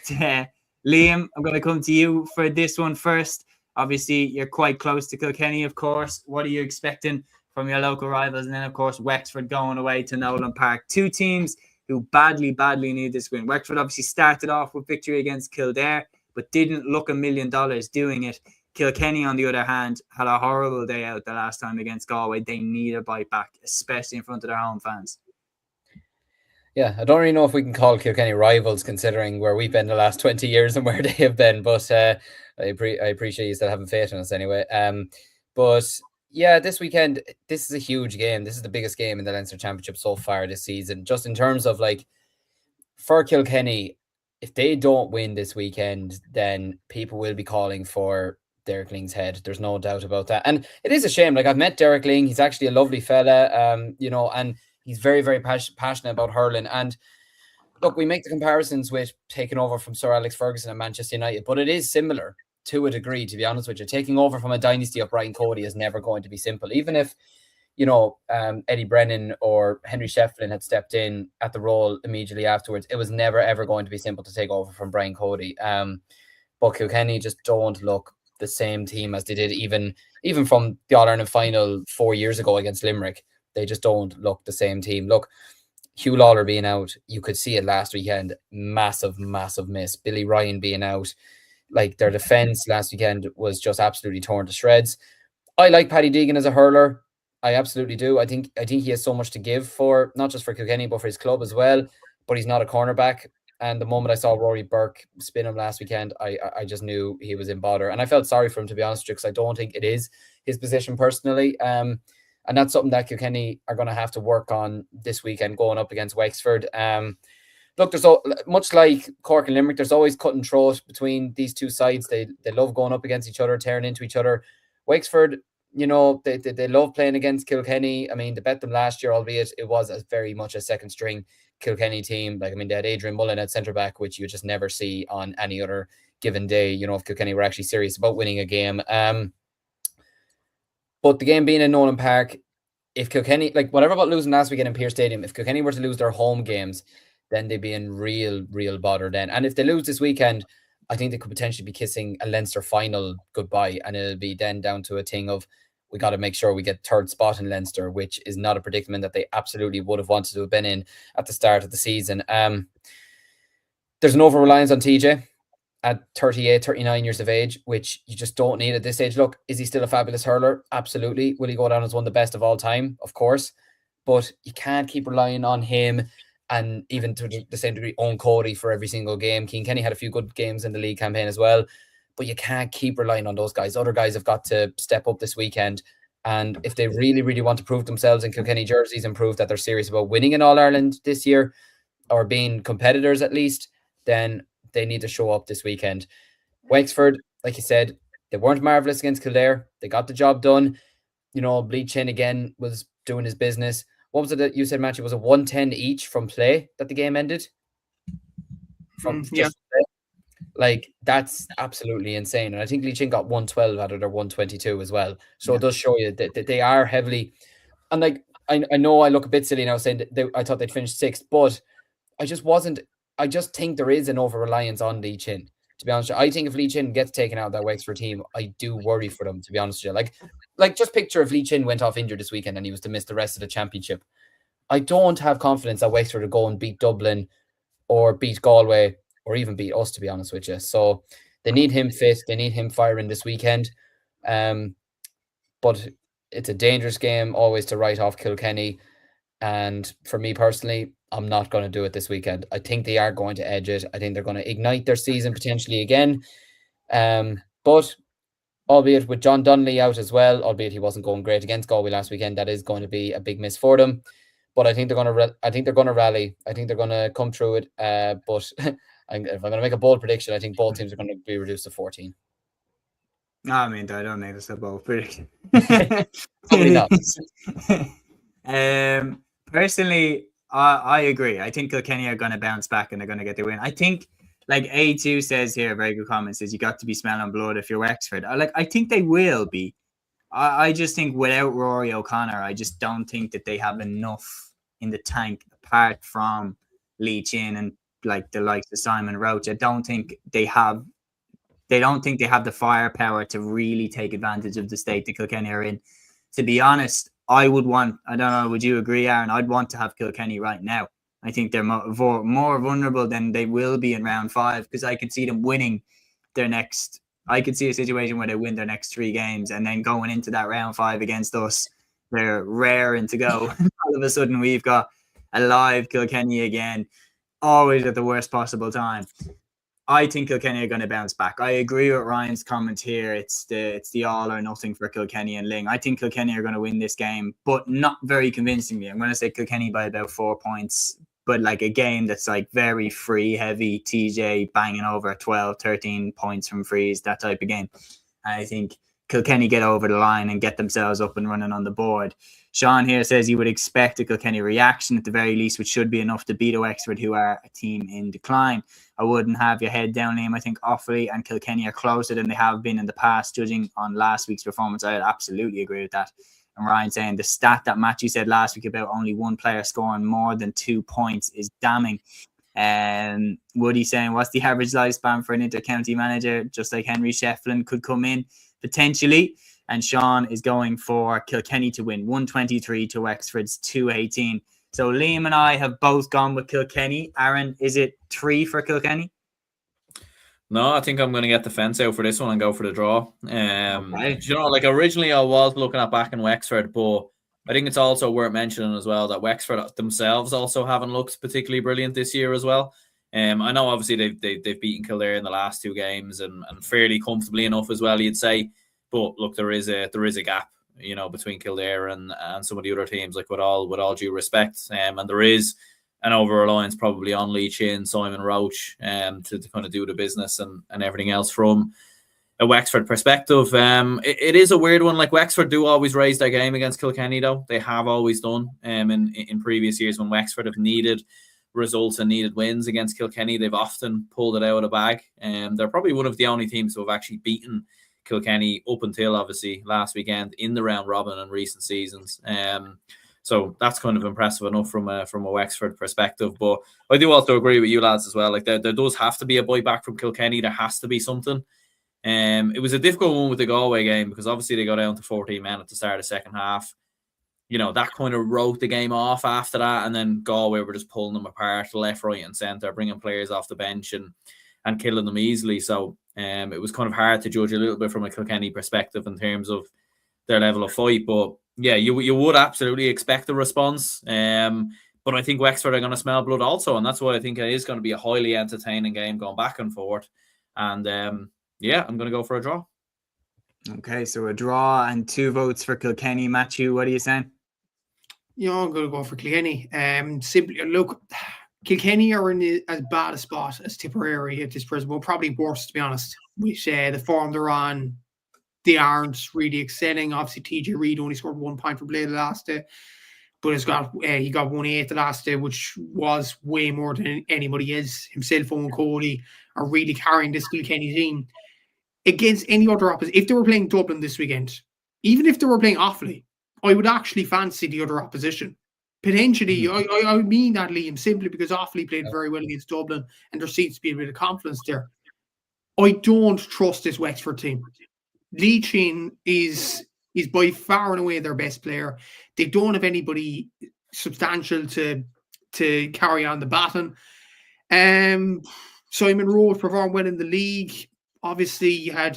Liam, I'm going to come to you for this one first. Obviously, you're quite close to Kilkenny, of course. What are you expecting from your local rivals? And then, of course, Wexford going away to Nolan Park. Two teams who badly need this win. Wexford obviously started off with victory against Kildare, but didn't look $1 million doing it. Kilkenny, on the other hand, had a horrible day out the last time against Galway. They need a bite back, especially in front of their home fans. Yeah, I don't really know if we can call Kilkenny rivals considering where we've been the last 20 years and where they have been, but I appreciate you still having faith in us anyway. But yeah, this weekend, this is a huge game. This is the biggest game in the Leinster Championship so far this season. Just in terms of like, for Kilkenny, if they don't win this weekend, then people will be calling for Derek Ling's head. There's no doubt about that. And it is a shame. Like, I've met Derek Ling. He's actually a lovely fella, and he's very, very passionate about hurling. And look, we make the comparisons with taking over from Sir Alex Ferguson at Manchester United, but it is similar to a degree, to be honest with you. Taking over from a dynasty of Brian Cody is never going to be simple. Even if, Eddie Brennan or Henry Shefflin had stepped in at the role immediately afterwards, it was never, ever going to be simple to take over from Brian Cody. But Kilkenny just don't look the same team as they did even from the All-Ireland final 4 years ago against Limerick. They just don't look the same team. Look, Hugh Lawler being out, you could see it last weekend. Massive, massive miss. Billy Ryan being out. Like, their defence last weekend was just absolutely torn to shreds. I like Paddy Deegan as a hurler. I absolutely do. I think he has so much to give for, not just for Kilkenny, but for his club as well. But he's not a cornerback. And the moment I saw Rory Burke spin him last weekend, I just knew he was in bother. And I felt sorry for him, to be honest with you, because I don't think it is his position personally. And that's something that Kilkenny are going to have to work on this weekend going up against Wexford. Look, there's much like Cork and Limerick, there's always cut and throat between these two sides. They love going up against each other, tearing into each other. Wexford, they love playing against Kilkenny. I mean, they bet them last year, albeit it was very much a second string Kilkenny team. Like, I mean, they had Adrian Mullen at centre back, which you just never see on any other given day, if Kilkenny were actually serious about winning a game. But the game being in Nolan Park, if Kilkenny, like, whatever about losing last weekend in Pearse Stadium, if Kilkenny were to lose their home games, then they'd be in real bother then. And if they lose this weekend, I think they could potentially be kissing a Leinster final goodbye, and it'll be then down to a thing of, we got to make sure we get third spot in Leinster, which is not a predicament that they absolutely would have wanted to have been in at the start of the season. There's an over-reliance on TJ at 38, 39 years of age, which you just don't need at this age. Look, is he still a fabulous hurler? Absolutely. Will he go down as one of the best of all time? Of course. But you can't keep relying on him, and even to the same degree, Owen Cody for every single game. Cian Kenny had a few good games in the league campaign as well, but you can't keep relying on those guys. Other guys have got to step up this weekend, and if they really want to prove themselves in Kilkenny jerseys and prove that they're serious about winning in All-Ireland this year, or being competitors at least, then they need to show up this weekend. Wexford, like you said, they weren't marvellous against Kildare. They got the job done. Bleed Chin again was doing his business. What was it that you said, Matthew? Was it 110 each from play that the game ended? Yeah. Like, that's absolutely insane. And I think Lee Chin got 112 out of their 122 as well. So It does show you that they are heavily, and like, I know I look a bit silly now saying that I thought they'd finish 6th, but I just think there is an over-reliance on Lee Chin, to be honest. I think if Lee Chin gets taken out of that Wexford team, I do worry for them, to be honest with you. Like just picture if Lee Chin went off injured this weekend and he was to miss the rest of the championship. I don't have confidence that Wexford will go and beat Dublin or beat Galway or even beat us, to be honest with you. So they need him fit. They need him firing this weekend. But it's a dangerous game always to write off Kilkenny. And for me personally, I'm not going to do it this weekend. I think they are going to edge it. I think they're going to ignite their season potentially again. But albeit with John Donnelly out as well, albeit he wasn't going great against Galway last weekend, that is going to be a big miss for them. But I think they're going to rally. I think they're going to come through it. But if I'm going to make a bold prediction, I think both teams are going to be reduced to 14. I mean, I don't think it's a bold prediction. Probably not. Personally, I agree. I think Kilkenny are going to bounce back and they're going to get the win. I think, like A2 says here, very good comment, says you got to be smelling blood if you're Wexford. I think they will be. I just think without Rory O'Connor, I just don't think that they have enough in the tank apart from Lee Chin and like the likes of Simon Roach. I don't think they have the firepower to really take advantage of the state that Kilkenny are in. To be honest, I don't know, would you agree, Aaron? I'd want to have Kilkenny right now. I think they're more vulnerable than they will be in round 5 because I could see them winning I could see a situation where they win their next 3 games and then going into that round 5 against us, they're raring to go. All of a sudden, we've got a live Kilkenny again, always at the worst possible time. I think Kilkenny are going to bounce back. I agree with Ryan's comment here. It's the all or nothing for Kilkenny and Ling. I think Kilkenny are going to win this game, but not very convincingly. I'm going to say Kilkenny by about 4 points, but like a game that's like very free, heavy, TJ banging over 12, 13 points from frees, that type of game. And I think Kilkenny get over the line and get themselves up and running on the board. Sean here says you would expect a Kilkenny reaction at the very least, which should be enough to beat a Wexford, who are a team in decline. I wouldn't have your head down, Liam. I think Offaly and Kilkenny are closer than they have been in the past, judging on last week's performance. I absolutely agree with that. And Ryan saying the stat that Matthew said last week about only one player scoring more than 2 points is damning. Woody saying, what's the average lifespan for an inter-county manager? Just like Henry Shefflin could come in potentially. And Sean is going for Kilkenny to win 123 to Wexford's 218. So Liam and I have both gone with Kilkenny. Aaron, is it 3 for Kilkenny? No, I think I'm going to get the fence out for this one and go for the draw. Okay. You know, like originally I was looking at backing Wexford, but I think it's also worth mentioning as well that Wexford themselves also haven't looked particularly brilliant this year as well. I know obviously they've beaten Kildare in the last 2 games and fairly comfortably enough as well, you'd say. But look, there is a gap, you know, between Kildare and some of the other teams, like with all due respect. And there is an over-reliance probably on Lee Chin, Simon Roach, to kind of do the business and everything else from a Wexford perspective. It is a weird one. Like Wexford do always raise their game against Kilkenny, though. They have always done in previous years when Wexford have needed results and needed wins against Kilkenny. They've often pulled it out of the bag. They're probably one of the only teams who have actually beaten Kilkenny up until obviously last weekend in the round robin in recent seasons. So that's kind of impressive enough from a Wexford perspective. But I do also agree with you lads as well. Like there does have to be a bite back from Kilkenny. There has to be something. It was a difficult one with the Galway game because obviously they got down to 14 men at the start of the second half. You know, that kind of wrote the game off after that. And then Galway were just pulling them apart left, right and centre, bringing players off the bench and killing them easily. So it was kind of hard to judge a little bit from a Kilkenny perspective in terms of their level of fight. But yeah, you would absolutely expect a response. But I think Wexford are going to smell blood also. And that's why I think it is going to be a highly entertaining game going back and forth. And yeah, I'm going to go for a draw. Okay, so a draw and 2 votes for Kilkenny. Matthew, what are you saying? Yeah, I'm going to go for Kilkenny. Simply, look, Kilkenny are in as bad a spot as Tipperary at this present moment, probably worse, to be honest. With the form they're on, they aren't really excelling. Obviously, TJ Reid only scored 1 point for Blade last day, but he got 1-8 the last day, which was way more than anybody else. Himself and Cody are really carrying this Kilkenny team against any other opposition. If they were playing Dublin this weekend, even if they were playing Offaly, I would actually fancy the other opposition. Potentially, I mean that, Liam, simply because Offaly played very well against Dublin and there seems to be a bit of confidence there. I don't trust this Wexford team. Leachin is by far and away their best player. They don't have anybody substantial to carry on the baton. Simon Rowe performed well in the league. Obviously, you had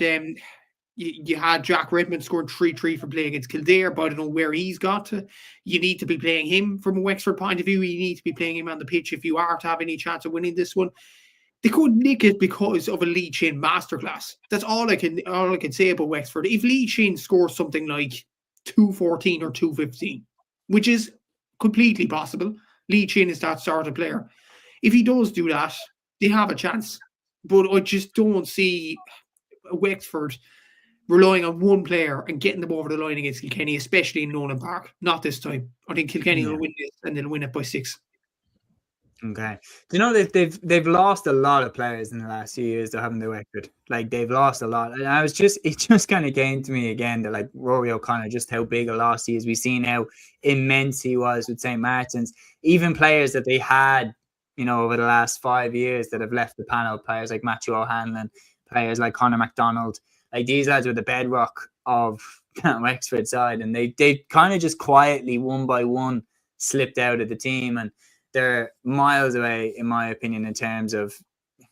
Jack Redmond scored 3-3 for playing against Kildare, but I don't know where he's got to. You need to be playing him from a Wexford point of view. You need to be playing him on the pitch if you are to have any chance of winning this one. They could nick it because of a Leachin masterclass. That's all I can say about Wexford. If Leachin scores something like 2-14 or 2-15, which is completely possible, Leachin is that sort of player. If he does do that, they have a chance. But I just don't see Wexford relying on one player and getting them over the line against Kilkenny, especially in Nolan Park. Not this time. I think Kilkenny will win this and they'll win it by 6. Okay. Do you know they've lost a lot of players in the last few years, though, haven't they, Wexford? Like, they've lost a lot. And it just kind of came to me again that, like, Rory O'Connor, just how big a loss he is. We've seen how immense he was with St. Martin's. Even players that they had, over the last 5 years that have left the panel, players like Matthew O'Hanlon, players like Conor MacDonald, like, these lads were the bedrock of Wexford side, and they kind of just quietly, one by one, slipped out of the team, and they're miles away, in my opinion, in terms of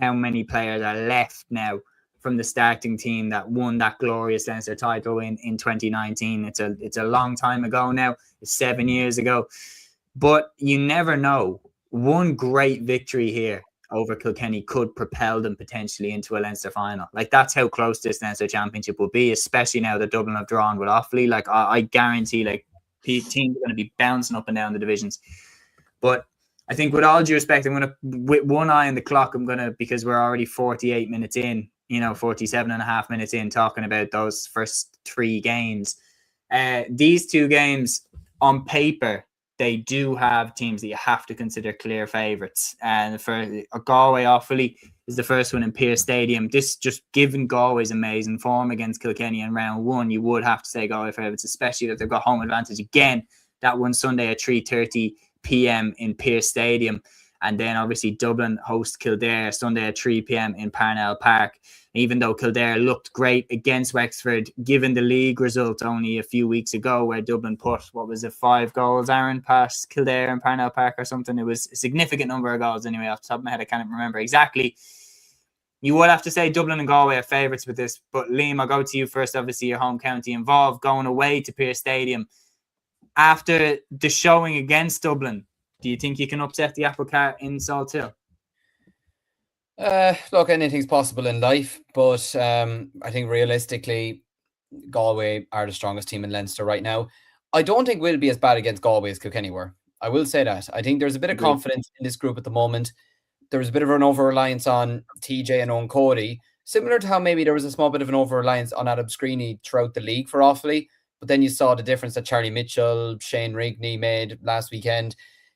how many players are left now from the starting team that won that glorious Leinster title in 2019. It's a long time ago now. It's 7 years ago. But you never know. One great victory here over Kilkenny could propel them potentially into a Leinster final. Like, that's how close this Leinster Championship will be, especially now that Dublin have drawn with Offaly. Like, I guarantee, like, teams are going to be bouncing up and down the divisions. But I think, with all due respect, I'm going to, with one eye on the clock, because we're already 48 minutes in, 47 and a half minutes in, talking about those first 3 games. These 2 games, on paper, they do have teams that you have to consider clear favourites. And for Galway, Offaly is the first one in Pearse Stadium. This, just given Galway's amazing form against Kilkenny in round 1, you would have to say Galway favourites, especially that they've got home advantage again. That one Sunday at 3:30 p.m. in Pearse Stadium. And then obviously Dublin host Kildare Sunday at 3 p.m. in Parnell Park. Even though Kildare looked great against Wexford, given the league result only a few weeks ago where Dublin put, 5 goals, Aaron, past Kildare in Parnell Park or something. It was a significant number of goals anyway. Off the top of my head, I can't remember exactly. You would have to say Dublin and Galway are favourites with this. But Liam, I'll go to you first. Obviously, your home county involved, going away to Pearse Stadium. After the showing against Dublin, do you think you can upset the apple cart in Salt Hill? Look, anything's possible in life, but I think realistically, Galway are the strongest team in Leinster right now. I don't think we'll be as bad against Galway as Kilkenny were. I will say that. I think there's a bit of confidence in this group at the moment. There was a bit of an over-reliance on TJ and Owen Cody, similar to how maybe there was a small bit of an over-reliance on Adam Screeney throughout the league for Offaly. But then you saw the difference that Charlie Mitchell, Shane Rigney made last weekend.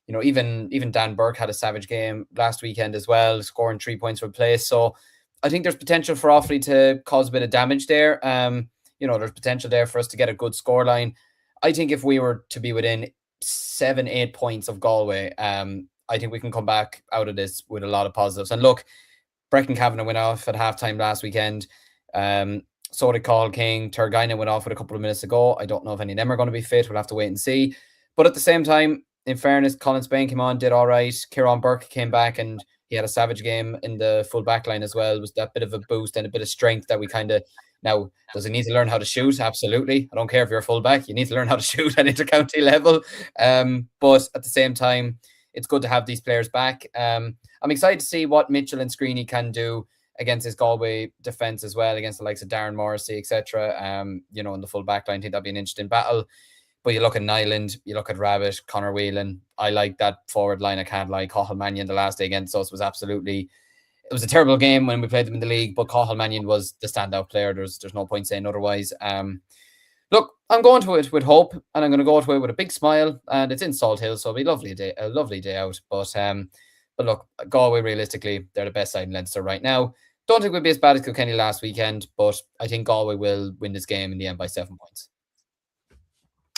Even Dan Burke had a savage game last weekend as well, scoring 3 points for place. So I think there's potential for Offaly to cause a bit of damage there. There's potential there for us to get a good scoreline. I think if we were to be within 7-8 points of Galway, I think we can come back out of this with a lot of positives. And look, Brecon Kavanagh went off at halftime last weekend. So did Carl King. Turgaina went off with a couple of minutes ago. I don't know if any of them are going to be fit. We'll have to wait and see. But at the same time, in fairness, Colin Spain came on, did all right. Kieran Burke came back and he had a savage game in the full back line as well. It was that bit of a boost and a bit of strength that we kind of... Now, does he need to learn how to shoot? Absolutely. I don't care if you're a full back. You need to learn how to shoot at inter-county level. But at the same time, it's good to have these players back. I'm excited to see what Mitchell and Screeney can do against his Galway defence as well, against the likes of Darren Morrissey, etc. In the full back line. I think that'd be an interesting battle. But you look at Nyland, you look at Rabbit, Conor Whelan. I like that forward line. I can't lie. Cathal Mannion the last day against us was absolutely... It was a terrible game when we played them in the league, but Cathal Mannion was the standout player. There's no point saying otherwise. Look, I'm going to it with hope, and I'm going to go to it with a big smile, and it's in Salt Hill, so it'll be a lovely day out. But look, Galway, realistically, they're the best side in Leinster right now. Don't think we'll be as bad as Kilkenny last weekend, but I think Galway will win this game in the end by 7 points.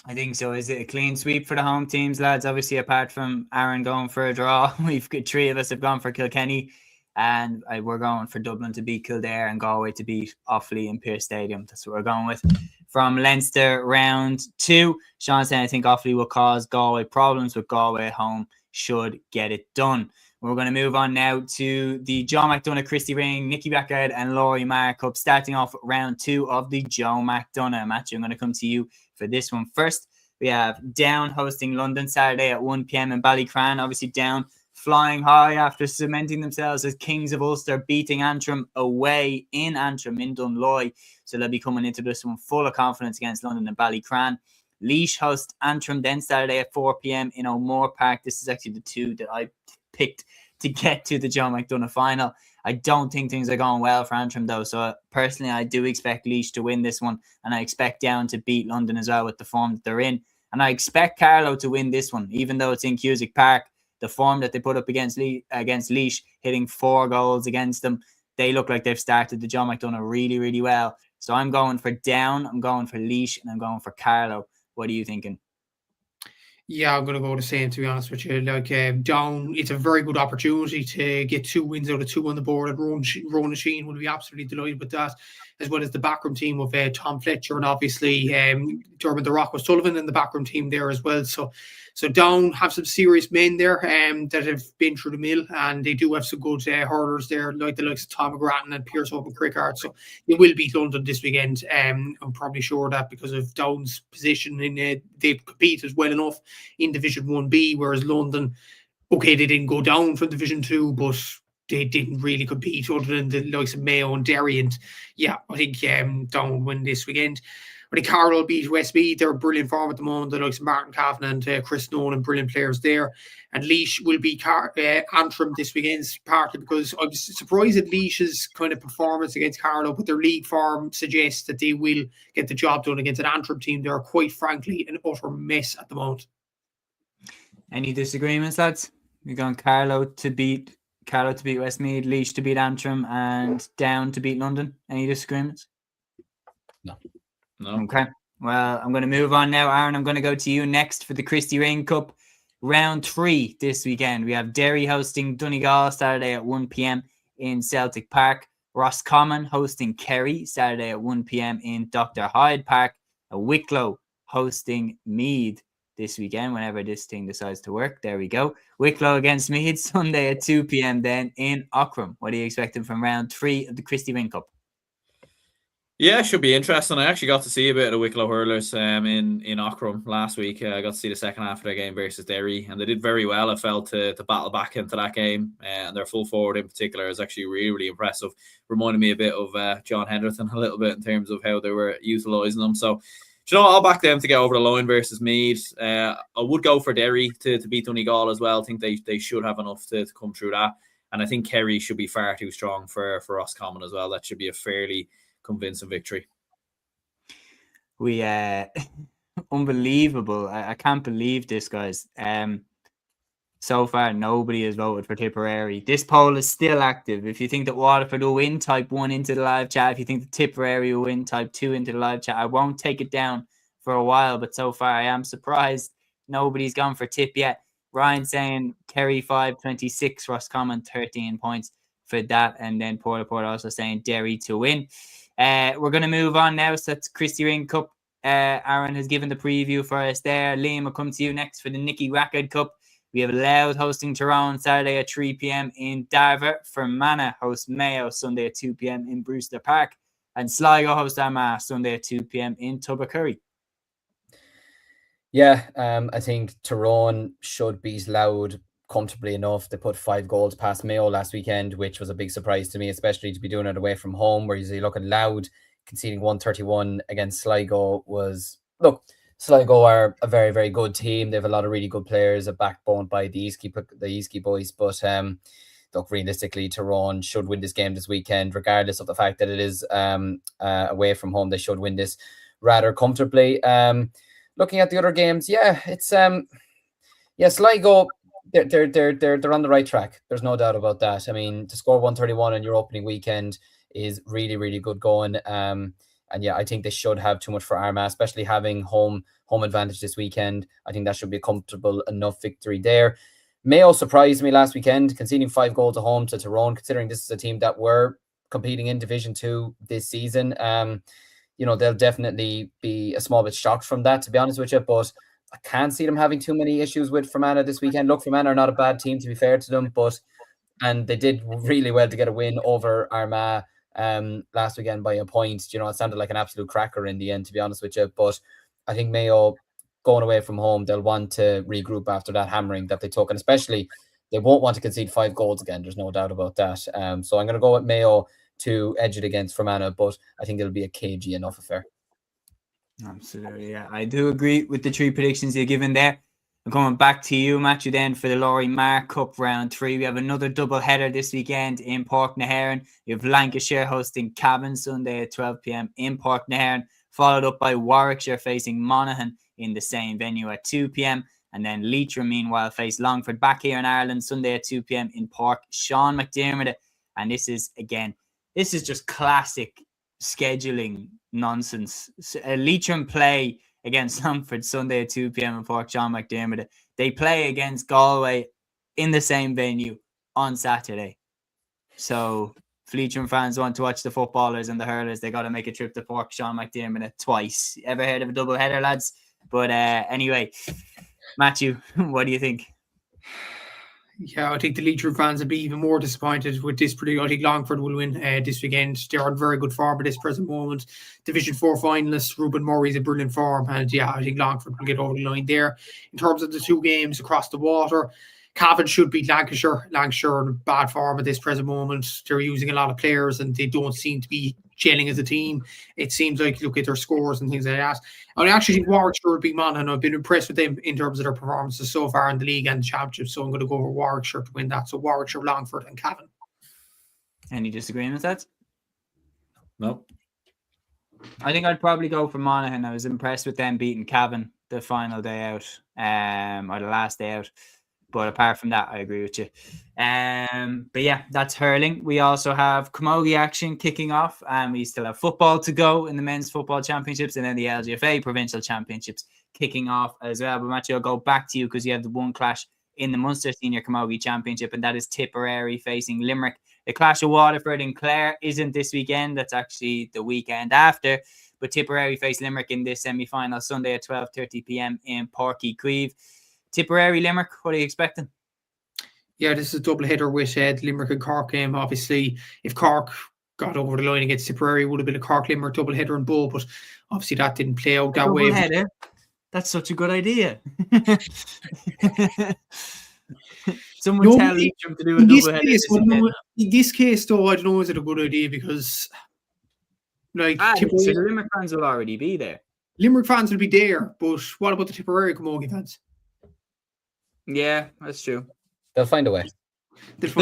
I think so. Is it a clean sweep for the home teams, lads? Obviously, apart from Aaron going for a draw, we've got 3 of us have gone for Kilkenny, and we're going for Dublin to beat Kildare and Galway to beat Offaly in Pearse Stadium. That's what we're going with. From Leinster round 2, Sean saying I think Offaly will cause Galway problems, but Galway at home should get it done. We're going to move on now to the Joe McDonagh, Christy Ring, Nickey Rackard and Lory Meagher Cup, starting off round 2 of the Joe McDonagh match. I'm going to come to you for this one first. We have Down hosting London Saturday at 1 p.m. in Ballycran. Obviously, Down flying high after cementing themselves as Kings of Ulster, beating Antrim away in Antrim in Dunloy. So they'll be coming into this one full of confidence against London and Ballycran. Laois host Antrim then Saturday at 4 p.m. in O'Moore Park. This is actually the 2 that I picked to get to the Joe McDonagh final. I don't think things are going well for Antrim though, so personally I do expect Laois to win this one, and I expect Down to beat London as well with the form that they're in, and I expect Carlow to win this one, even though it's in Cusack Park. The form that they put up against Laois, hitting 4 goals against them, they look like they've started the Joe McDonagh really, really well. So I'm going for Down, I'm going for Laois, and I'm going for Carlow. What are you thinking? Yeah, I'm going to go the same, to be honest with you. Like, Down, it's a very good opportunity to get 2 wins out of 2 on the board. And Ronan Sheehan will be absolutely delighted with that, as well as the backroom team of Tom Fletcher and obviously Dermot the Rock O'Sullivan in the backroom team there as well. So Down have some serious men there that have been through the mill, and they do have some good hurlers there, like the likes of Tom McGrattan and Pierce Open Crickard. So they will beat London this weekend. I'm probably sure that because of Down's position in they compete as well enough in Division 1B, whereas London, okay, they didn't go down from Division 2, but they didn't really compete other than the likes of Mayo and Derry. And yeah, I think Down will win this weekend. I think Carlow beat Westmeath. They're brilliant form at the moment. The likes of Martin Kavanagh and Chris Nolan, brilliant players there. And Laois will beat Antrim this weekend, partly because I was surprised at Laois's kind of performance against Carlow, but their league form suggests that they will get the job done against an Antrim team. They're quite frankly an utter mess at the moment. Any disagreements, lads? We're going Carlow to beat Westmeath, Laois to beat Antrim, and Down to beat London. Any disagreements? No. Okay. Well, I'm going to move on now, Aaron. I'm going to go to you next for the Christy Ring Cup. Round 3 this weekend. We have Derry hosting Donegal Saturday at 1 p.m. in Celtic Park. Roscommon hosting Kerry Saturday at 1 p.m. in Dr. Hyde Park. Wicklow hosting Meath this weekend, whenever this thing decides to work. There we go. Wicklow against Meath Sunday at 2 p.m. then in Aughrim. What are you expecting from round 3 of the Christy Ring Cup? Yeah, it should be interesting. I actually got to see a bit of the Wicklow hurlers in Aughrim last week. I got to see the second half of their game versus Derry, and they did very well. I felt to battle back into that game, and their full forward in particular is actually really, really impressive. Reminded me a bit of John Henderson a little bit in terms of how they were utilising them. So, you know, I'll back them to get over the line versus Meath. I would go for Derry to beat Donegal as well. I think they should have enough to come through that, and I think Kerry should be far too strong for Roscommon as well. That should be a fairly convincing victory. We unbelievable. I can't believe this, guys. So far nobody has voted for Tipperary. This poll is still active. If you think that Waterford will win, type 1 into the live chat. If you think that Tipperary will win, type 2 into the live chat. I won't take it down for a while, but so far I am surprised nobody's gone for Tip yet. Ryan saying Kerry 5-26, Roscommon 13 points for that, and then Porter also saying Derry to win. We're going to move on now. So that's Christy Ring Cup. Aaron has given the preview for us there. Liam will come to you next for the Nickey Rackard Cup. We have Louth hosting Tyrone Saturday at 3 p.m. in Darver. Fermanagh host Mayo Sunday at 2 p.m. in Brewster Park. And Sligo host Armagh Sunday at 2 p.m. in Tubbercurry. Yeah, I think Tyrone should beat Louth comfortably enough. They put 5 goals past Mayo last weekend, which was a big surprise to me, especially to be doing it away from home, where you look at Louth conceding 131 against Sligo Sligo are a very, very good team. They have a lot of really good players, a backbone by the Eastkey boys, but look, realistically, Tyrone should win this game this weekend, regardless of the fact that it is away from home. They should win this rather comfortably. Looking at the other games, it's Sligo, they're on the right track. There's no doubt about that. I mean, to score 131 on your opening weekend is really, really good going. And yeah, I think they should have too much for Armagh, especially having home advantage this weekend. I think that should be a comfortable enough victory there. Mayo surprised me last weekend, conceding 5 goals at home to Tyrone, considering this is a team that were competing in Division 2 this season. They'll definitely be a small bit shocked from that, to be honest with you, but I can't see them having too many issues with Fermanagh this weekend. Look, Fermanagh are not a bad team, to be fair to them, and they did really well to get a win over Armagh last weekend by a point. It sounded like an absolute cracker in the end, to be honest with you, but I think Mayo, going away from home, they'll want to regroup after that hammering that they took, and especially they won't want to concede 5 goals again. There's no doubt about that. So I'm going to go with Mayo to edge it against Fermanagh, but I think it'll be a cagey enough affair. Absolutely, yeah. I do agree with the 3 predictions you've given there. I'm coming back to you, Matthew, then for the Lory Meagher Cup round 3. We have another double header this weekend in Páirc na hÉireann. You have Lancashire hosting Cavan Sunday at 12 p.m. in Páirc na hÉireann, followed up by Warwickshire facing Monaghan in the same venue at 2 p.m. And then Leitrim, meanwhile, face Longford back here in Ireland Sunday at 2 p.m. in Páirc. Sean McDermott. And this is just classic scheduling nonsense. Leitrim play against Longford Sunday at 2 p.m. in Páirc. Sean McDermott. They play against Galway in the same venue on Saturday. So if Leitrim fans want to watch the footballers and the hurlers, they got to make a trip to Páirc. Sean McDermott twice. Ever heard of a double header, lads? But anyway, Matthew, what do you think? Yeah, I think the Leitrim fans will be even more disappointed with this prediction. I think Longford will win this weekend. They're on very good form at this present moment. Division 4 finalist Ruben Murray's in brilliant form. And yeah, I think Longford will get over the line there. In terms of the 2 games across the water, Cavan should beat Lancashire. Lancashire in bad form at this present moment. They're using a lot of players and they don't seem to be gelling as a team. It seems like, look at their scores and things like that. I actually think Warwickshire will beat Monaghan. I've been impressed with them in terms of their performances so far in the league and the championship. So I'm going to go for Warwickshire to win that. So Warwickshire, Longford and Cavan. Any disagreements, lads? No. I think I'd probably go for Monaghan. I was impressed with them beating Cavan the final day out, or the last day out. But apart from that, I agree with you. But yeah, that's hurling. We also have camogie action kicking off, and we still have football to go in the men's football championships, and then the LGFA Provincial Championships kicking off as well. But Matthew, I'll go back to you because you have the one clash in the Munster Senior Camogie Championship, and that is Tipperary facing Limerick. The clash of Waterford and Clare isn't this weekend. That's actually the weekend after. But Tipperary face Limerick in this semi-final Sunday at 12:30 p.m. in Páirc Uí Chaoimh. Tipperary, Limerick, what are you expecting? Yeah, this is a double header with the Limerick and Cork game. Obviously, if Cork got over the line against Tipperary, it would have been a Cork-Limerick double header in both, but obviously that didn't play out that way. Header? That's such a good idea. Someone tell Leitrim to do a double header. In this case, though, I don't know, is it a good idea because so the Limerick fans will already be there. Limerick fans will be there, but what about the Tipperary camogie fans? Yeah, that's true. They'll find a way. But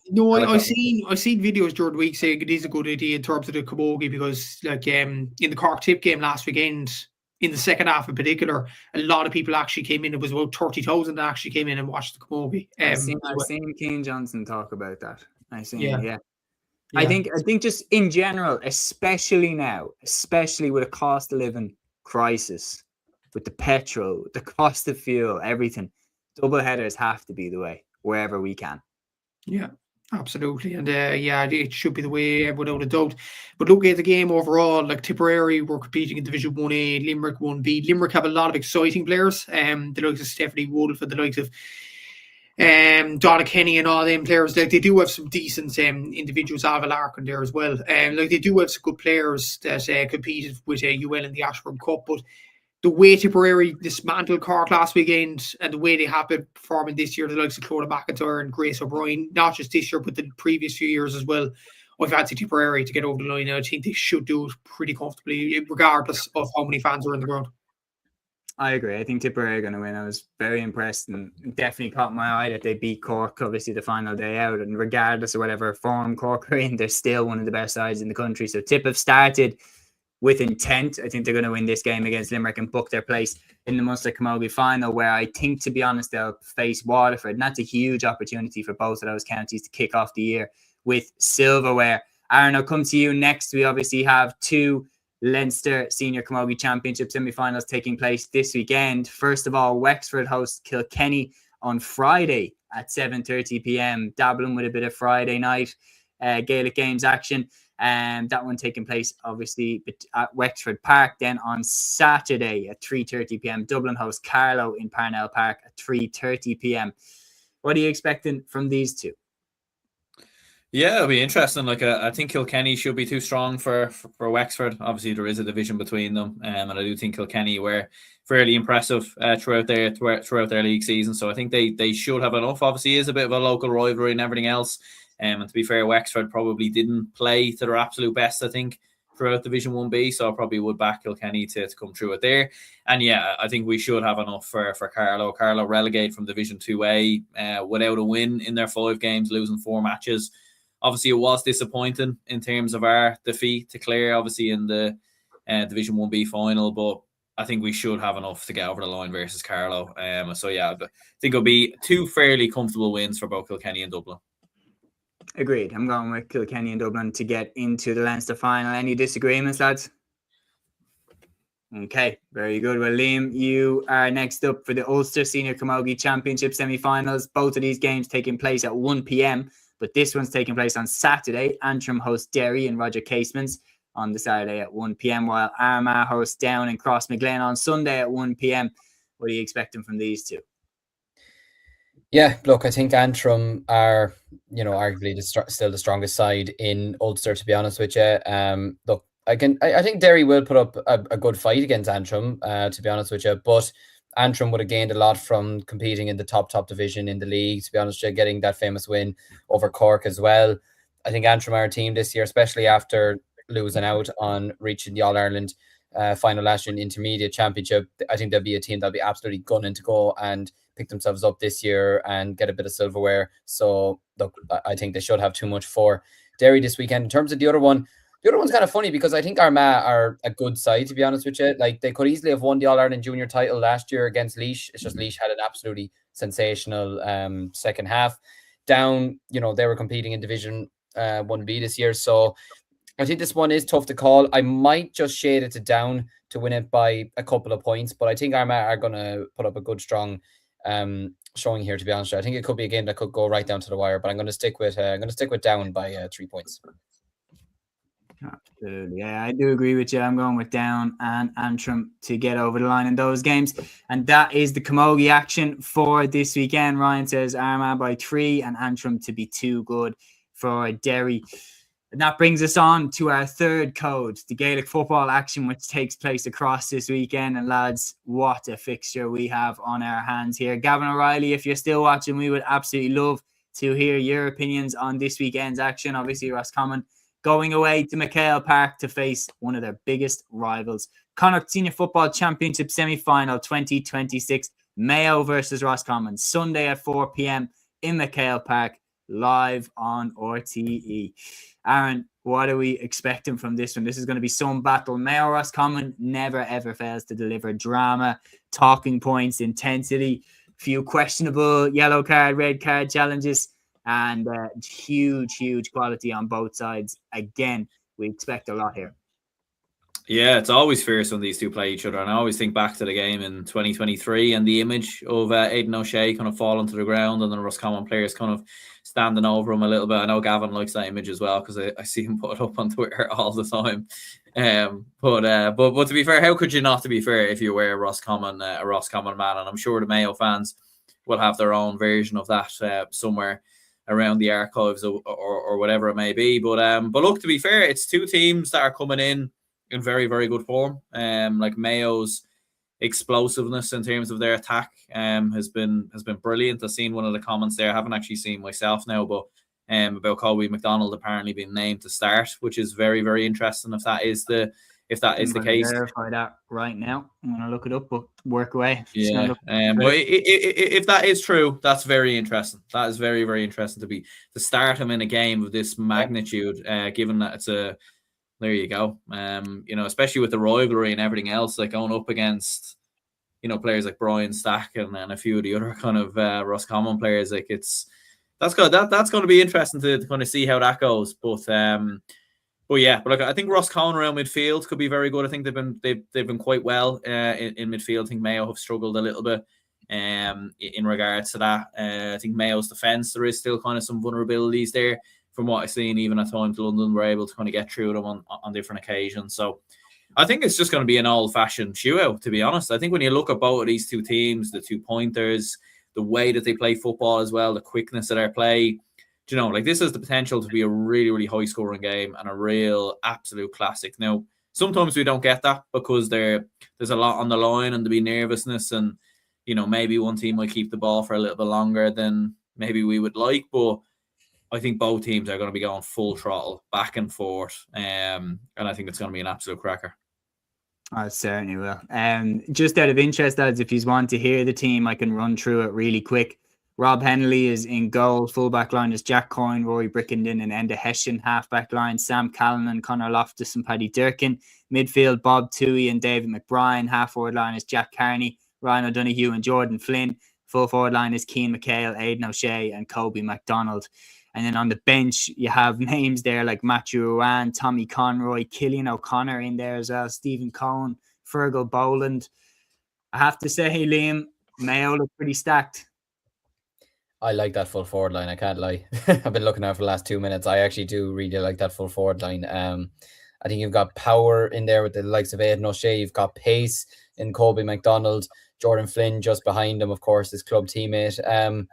no, I seen videos during the week saying it is a good idea in terms of the camogie because, like, in the Cork Tip game last weekend, in the second half in particular, a lot of people actually came in. It was about 30,000 that actually came in and watched the camogie. I've seen Keane Johnson talk about that. Yeah. I think just in general, especially now, especially with a cost of living crisis, with the petrol, the cost of fuel, everything, double headers have to be the way wherever we can. Yeah, absolutely. And it should be the way without a doubt. But look at the game overall, like Tipperary were competing in Division 1A, Limerick 1B. Limerick have a lot of exciting players. The likes of Stephanie Wolf and the likes of Donna Kenny and all them players. Like, they do have some decent individuals. Ava Larkin there as well. Like, they do have some good players that competed with UL in the Ashburn Cup, but the way Tipperary dismantled Cork last weekend and the way they have been performing this year, the likes of Clodagh McIntyre and Grace O'Brien, not just this year, but the previous few years as well, I fancy Tipperary to get over the line. I think they should do it pretty comfortably, regardless of how many fans are in the ground. I agree. I think Tipperary are going to win. I was very impressed and definitely caught my eye that they beat Cork, obviously, the final day out. And regardless of whatever form Cork are in, they're still one of the best sides in the country. So Tip have started with intent. I think they're going to win this game against Limerick and book their place in the Munster Camogie final, where I think, to be honest, they'll face Waterford. And that's a huge opportunity for both of those counties to kick off the year with silverware Aaron, I'll come to you next. We obviously have 2 Leinster Senior Camogie Championship semi-finals taking place this weekend. First of all, Wexford host Kilkenny on Friday at 7:30 p.m. Dabbling with a bit of Friday night Gaelic games action. And that one taking place obviously at Wexford Park. Then on Saturday at 3:30 p.m. Dublin host Carlow in Parnell Park at 3:30 p.m. What are you expecting from these two? Yeah, it'll be interesting. Like, I think Kilkenny should be too strong for Wexford. Obviously, there is a division between them, and I do think Kilkenny were fairly impressive throughout their league season. So I think they should have enough. Obviously, it is a bit of a local rivalry and everything else. And to be fair, Wexford probably didn't play to their absolute best, I think, throughout Division 1B. So I probably would back Kilkenny to come through it there. And yeah, I think we should have enough for Carlow. Carlow relegated from Division 2A without a win in their 5 games, losing 4 matches. Obviously, it was disappointing in terms of our defeat to Clare, obviously, in the Division 1B final. But I think we should have enough to get over the line versus Carlow. So yeah, I think it'll be 2 fairly comfortable wins for both Kilkenny and Dublin. Agreed. I'm going with Kilkenny and Dublin to get into the Leinster final. Any disagreements, lads? Okay, very good. Well, Liam, you are next up for the Ulster Senior Camogie Championship semi-finals. Both of these games taking place at 1 p.m, but this one's taking place on Saturday. Antrim hosts Derry and Roger Casements on the Saturday at 1 p.m, while Armagh hosts Down and Crossmaglen on Sunday at 1 p.m. What are you expecting from these two? Yeah, look, I think Antrim are, arguably still the strongest side in Ulster, to be honest with you. Look, I think Derry will put up a good fight against Antrim, to be honest with you. But Antrim would have gained a lot from competing in the top division in the league, to be honest with you, getting that famous win over Cork as well. I think Antrim are a team this year, especially after losing out on reaching the All-Ireland final last year in the Intermediate Championship. I think they'll be a team that'll be absolutely gunning to go and pick themselves up this year and get a bit of silverware. So look, I think they should have too much for Derry this weekend. In terms of the other one's kind of funny because I think Armagh are a good side, to be honest with you. Like, they could easily have won the All-Ireland junior title last year against Laois. It's just Laois had an absolutely sensational second half. Down, they were competing in Division 1B this year. So I think this one is tough to call. I might just shade it to Down to win it by a couple of points, but I think Armagh are going to put up a good, strong showing here, to be honest. I think it could be a game that could go right down to the wire, but I'm going to stick with Down by 3 points. Absolutely. Yeah, I do agree with you. I'm going with Down and Antrim to get over the line in those games. And that is the Camogie action for this weekend. Ryan says Armagh by 3 and Antrim to be too good for Derry. And that brings us on to our third code, the Gaelic football action, which takes place across this weekend. And lads, what a fixture we have on our hands here. Gavin O'Reilly, if you're still watching, we would absolutely love to hear your opinions on this weekend's action. Obviously, Roscommon going away to MacHale Park to face one of their biggest rivals. Connacht Senior Football Championship Semi Final 2026, Mayo versus Roscommon, Sunday at 4 p.m. in MacHale Park, live on RTE. Aaron, what are we expecting from this one? This is going to be some battle. Mayo Roscommon never ever fails to deliver drama, talking points, intensity, few questionable yellow card, red card challenges, and huge quality on both sides. Again, we expect a lot here. Yeah, it's always fierce when these two play each other. And I always think back to the game in 2023 and the image of Aidan O'Shea kind of falling to the ground and the Roscommon players kind of standing over him a little bit. I know Gavin likes that image as well because I see him put it up on Twitter all the time. But to be fair, how could you not to be fair if you were a Roscommon man? And I'm sure the Mayo fans will have their own version of that somewhere around the archives or whatever it may be. But look, to be fair, it's two teams that are coming in very, very good form. Like Mayo's explosiveness in terms of their attack has been brilliant. I've seen one of the comments there. I haven't actually seen myself now, but about Joe McDonagh apparently being named to start, which is very, very interesting if that is the case. Verify that right now. I'm gonna look it up, but work away. Yeah. But if that is true, that's very interesting. That is very, very interesting to start him in a game of this magnitude, given that it's a. There you go. Especially with the rivalry and everything else, like going up against, players like Brian Stack and a few of the other kind of Roscommon players, like it's that's going to be interesting to kind of see how that goes. But yeah, but I think Roscommon around midfield could be very good. I think they've been quite well in midfield. I think Mayo have struggled a little bit in regards to that. I think Mayo's defence, there is still kind of some vulnerabilities there from what I've seen. Even at times, London were able to kind of get through them on different occasions. So I think it's just going to be an old-fashioned shootout, to be honest. I think when you look at both of these two teams, the 2 pointers, the way that they play football as well, the quickness of their play, you know, like this has the potential to be a really, really high-scoring game and a real absolute classic. Now, sometimes we don't get that because there's a lot on the line and there'll be nervousness, and you know, maybe one team might keep the ball for a little bit longer than maybe we would like, but I think both teams are going to be going full throttle, back and forth, and I think it's going to be an absolute cracker. I certainly will. Just out of interest, lads, if you want to hear the team, I can run through it really quick. Rob Henley is in goal. Full-back line is Jack Coyne, Rory Brickenden and Enda Hessian. Half-back line, Sam Callan, Conor Loftus and Paddy Durkin. Midfield, Bob Toohey and David McBride. Half-forward line is Jack Carney, Ryan O'Donoghue and Jordan Flynn. Full-forward line is Cian MacHale, Aidan O'Shea and Colby MacDonald. And then on the bench, you have names there like Matthew Ruan, Tommy Conroy, Killian O'Connor in there as well, Stephen Cohen, Fergal Boland. I have to say, Liam, Mayo look pretty stacked. I like that full forward line. I can't lie. I've been looking at for the last 2 minutes. I actually do really like that full forward line. I think you've got power in there with the likes of Aidan O'Shea. You've got pace in Colby MacDonald, Jordan Flynn just behind him, of course, his club teammate.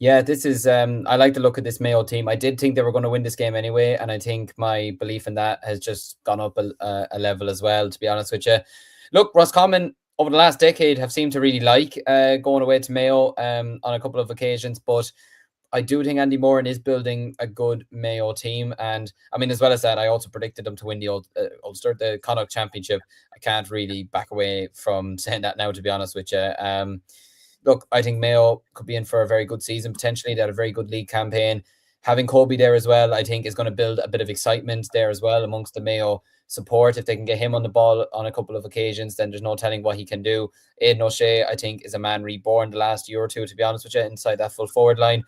Yeah, this is, I like the look of this Mayo team. I did think they were going to win this game anyway, and I think my belief in that has just gone up a level as well, to be honest with you. Look, Roscommon over the last decade have seemed to really like going away to Mayo on a couple of occasions, but I do think Andy Moran is building a good Mayo team. And I mean, as well as that, I also predicted them to win the Ulster, the Connacht Championship. I can't really back away from saying that now, to be honest with you. Look, I think Mayo could be in for a very good season, potentially. They had a very good league campaign. Having Colby there as well, I think, is going to build a bit of excitement there as well amongst the Mayo support. If they can get him on the ball on a couple of occasions, then there's no telling what he can do. Aidan O'Shea, I think, is a man reborn the last year or two, to be honest with you, inside that full forward line.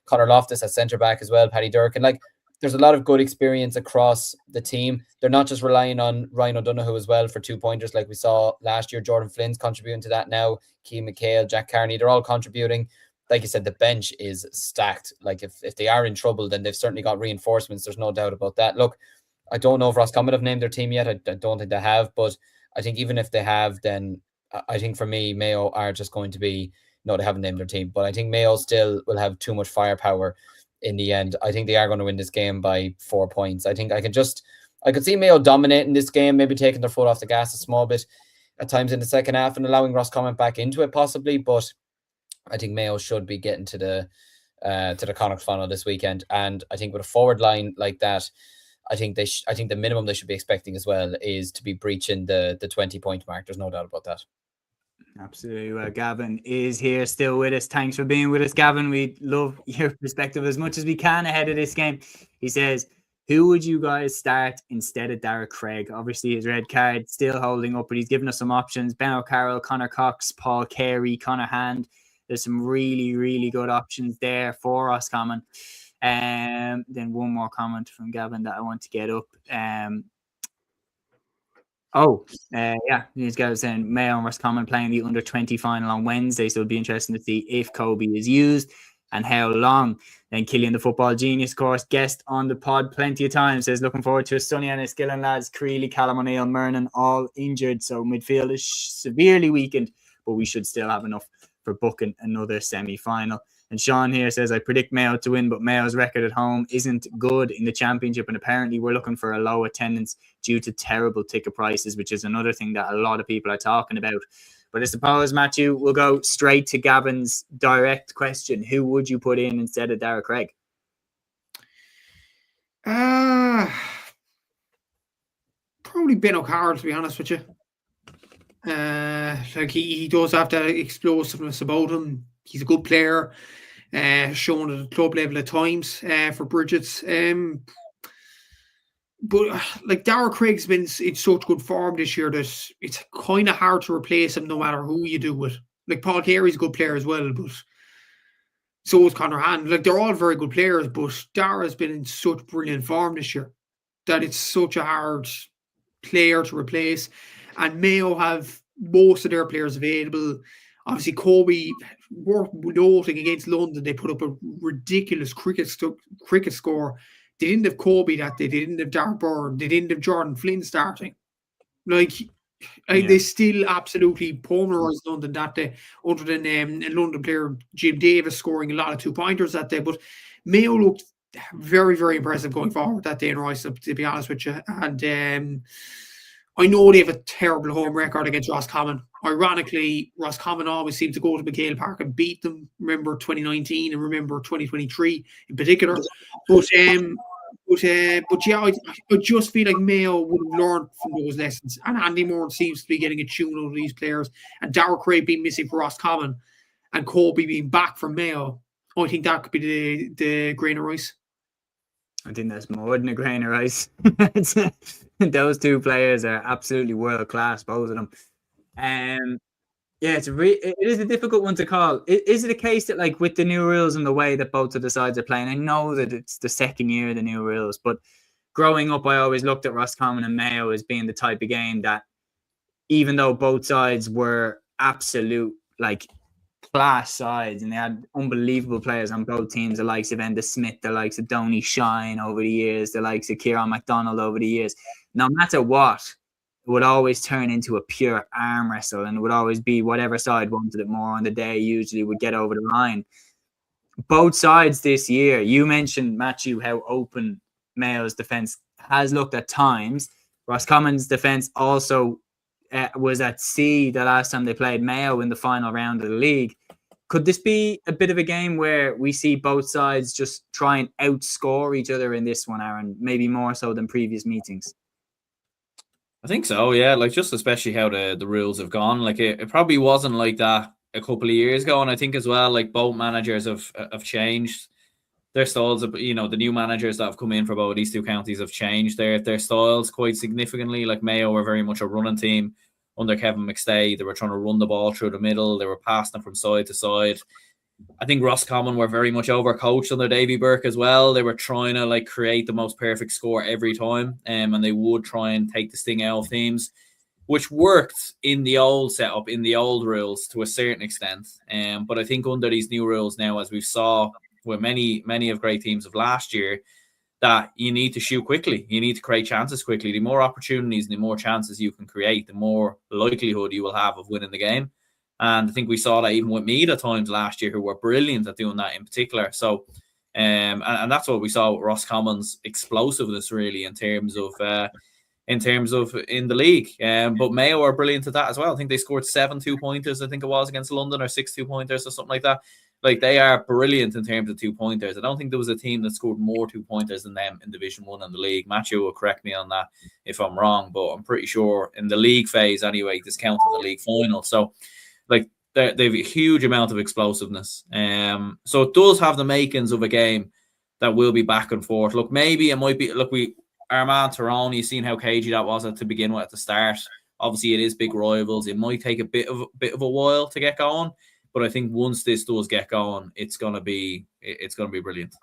Conor Loftus at centre-back as well, Paddy Durkin. Like, there's a lot of good experience across the team. They're not just relying on Ryan O'Donoghue as well for 2 pointers like we saw last year. Jordan Flynn's contributing to that now. Cian MacHale, Jack Carney, they're all contributing. Like you said, the bench is stacked. Like, if they are in trouble, then they've certainly got reinforcements. There's no doubt about that. Look, I don't know if Roscommon have named their team yet. I don't think they have. But I think even if they have, then I think for me, Mayo are just going to be... No, they haven't named their team. But I think Mayo still will have too much firepower in the end. I think they are going to win this game by 4 points. I think I could see Mayo dominating this game, maybe taking their foot off the gas a small bit at times in the second half and allowing Roscommon back into it possibly. But I think Mayo should be getting to the Connacht final this weekend. And I think with a forward line like that, I think the minimum they should be expecting as well is to be breaching the 20-point mark. There's no doubt about that. Absolutely. Gavin is here still with us. Thanks for being with us, Gavin. We love your perspective as much as we can ahead of this game. He says, who would you guys start instead of Derek Craig? Obviously, his red card still holding up, but he's given us some options. Ben O'Carroll, Conor Cox, Paul Carey, Conor Hand. There's some really, really good options there for Roscommon. Then one more comment from Gavin that I want to get up. These guys saying Mayo and Roscommon playing the under-20 final on Wednesday, so it'll be interesting to see if Kobe is used and how long. Then Killian, the football genius, of course, guest on the pod plenty of times, says looking forward to a sunny and Enniskillen lads, Creeley, Callum O'Neill, Murnan, all injured, so midfield is severely weakened, but we should still have enough for booking another semi-final. And Sean here says, I predict Mayo to win, but Mayo's record at home isn't good in the championship. And apparently we're looking for a low attendance due to terrible ticket prices, which is another thing that a lot of people are talking about. But I suppose, Matthew, we'll go straight to Gavin's direct question. Who would you put in instead of Derek Craig? Probably Ben O'Carroll, to be honest with you. Like he does have that explosiveness about him. He's a good player, shown at the club level at times for Bridget's. But like Derek Craig's been in such good form this year that it's kind of hard to replace him no matter who you do it. Like Paul Carey's a good player as well, but So is Conor Hand. Like, they're all very good players, but Dara's been in such brilliant form this year that it's such a hard player to replace. And Mayo have most of their players available. Obviously, Kobe, worth noting, against London, they put up a ridiculous cricket score. They didn't have Kobe that day. They didn't have Darren Byrne. They didn't have Jordan Flynn starting. Like they still absolutely polarised London that day, other than a London player, Jim Davis, scoring a lot of 2-pointers that day. But Mayo looked very, very impressive going forward that day in Royce, to be honest with you. And I know they have a terrible home record against Roscommon. Ironically, Roscommon always seem to go to MacHale Park and beat them. Remember 2019 and remember 2023 in particular. But yeah, I just feel like Mayo would have learned from those lessons. And Andy Moore seems to be getting a tune out of these players. And Darrell Craig being missing for Roscommon and Kobe being back from Mayo, I think that could be the grain of rice. I think that's more than a grain of rice. Those two players are absolutely world class, both of them. Yeah, it is a difficult one to call. Is it a case that, like, with the new rules and the way that both of the sides are playing, I know that it's the second year of the new rules, but growing up, I always looked at Roscommon and Mayo as being the type of game that, even though both sides were absolute, like, class sides and they had unbelievable players on both teams, the likes of Enda Smith, the likes of Donny Shine over the years, the likes of Kieran MacDonald over the years, no matter what, it would always turn into a pure arm wrestle, and it would always be whatever side wanted it more on the day usually would get over the line. Both sides this year, you mentioned, Matthew, how open Mayo's defence has looked at times. Roscommon's defence also was at sea the last time they played Mayo in the final round of the league. Could this be a bit of a game where we see both sides just try and outscore each other in this one, Aaron, maybe more so than previous meetings? I think so, yeah. Like, just especially how the rules have gone. Like, it probably wasn't like that a couple of years ago. And I think as well, like, both managers have changed their styles. The new managers that have come in for both these two counties have changed their styles quite significantly. Like, Mayo were very much a running team under Kevin McStay. They were trying to run the ball through the middle. They were passing from side to side. I think Roscommon were very much overcoached under Davy Burke as well. They were trying to, like, create the most perfect score every time, and they would try and take the sting out of teams, which worked in the old setup, in the old rules to a certain extent. But I think under these new rules now, as we saw with many of great teams of last year, that you need to shoot quickly. You need to create chances quickly. The more opportunities and the more chances you can create, the more likelihood you will have of winning the game. And I think we saw that even with Meath at times last year, who were brilliant at doing that in particular. So, and that's what we saw with Roscommon's explosiveness, really, in terms of in the league. But Mayo are brilliant at that as well. I think they scored 7 2-pointers, I think it was, against London, or 6 2-pointers or something like that. Like, they are brilliant in terms of 2-pointers. I don't think there was a team that scored more 2-pointers than them in Division 1 in the league. Matthew will correct me on that if I'm wrong, but I'm pretty sure in the league phase anyway, discounting the league final. So, like, they have a huge amount of explosiveness. So it does have the makings of a game that will be back and forth. Look, maybe it might be, our man Tyrone, you've seen how cagey that was to begin with at the start. Obviously, it is big rivals. It might take a bit of a while to get going, but I think once this does get going, it's gonna be brilliant.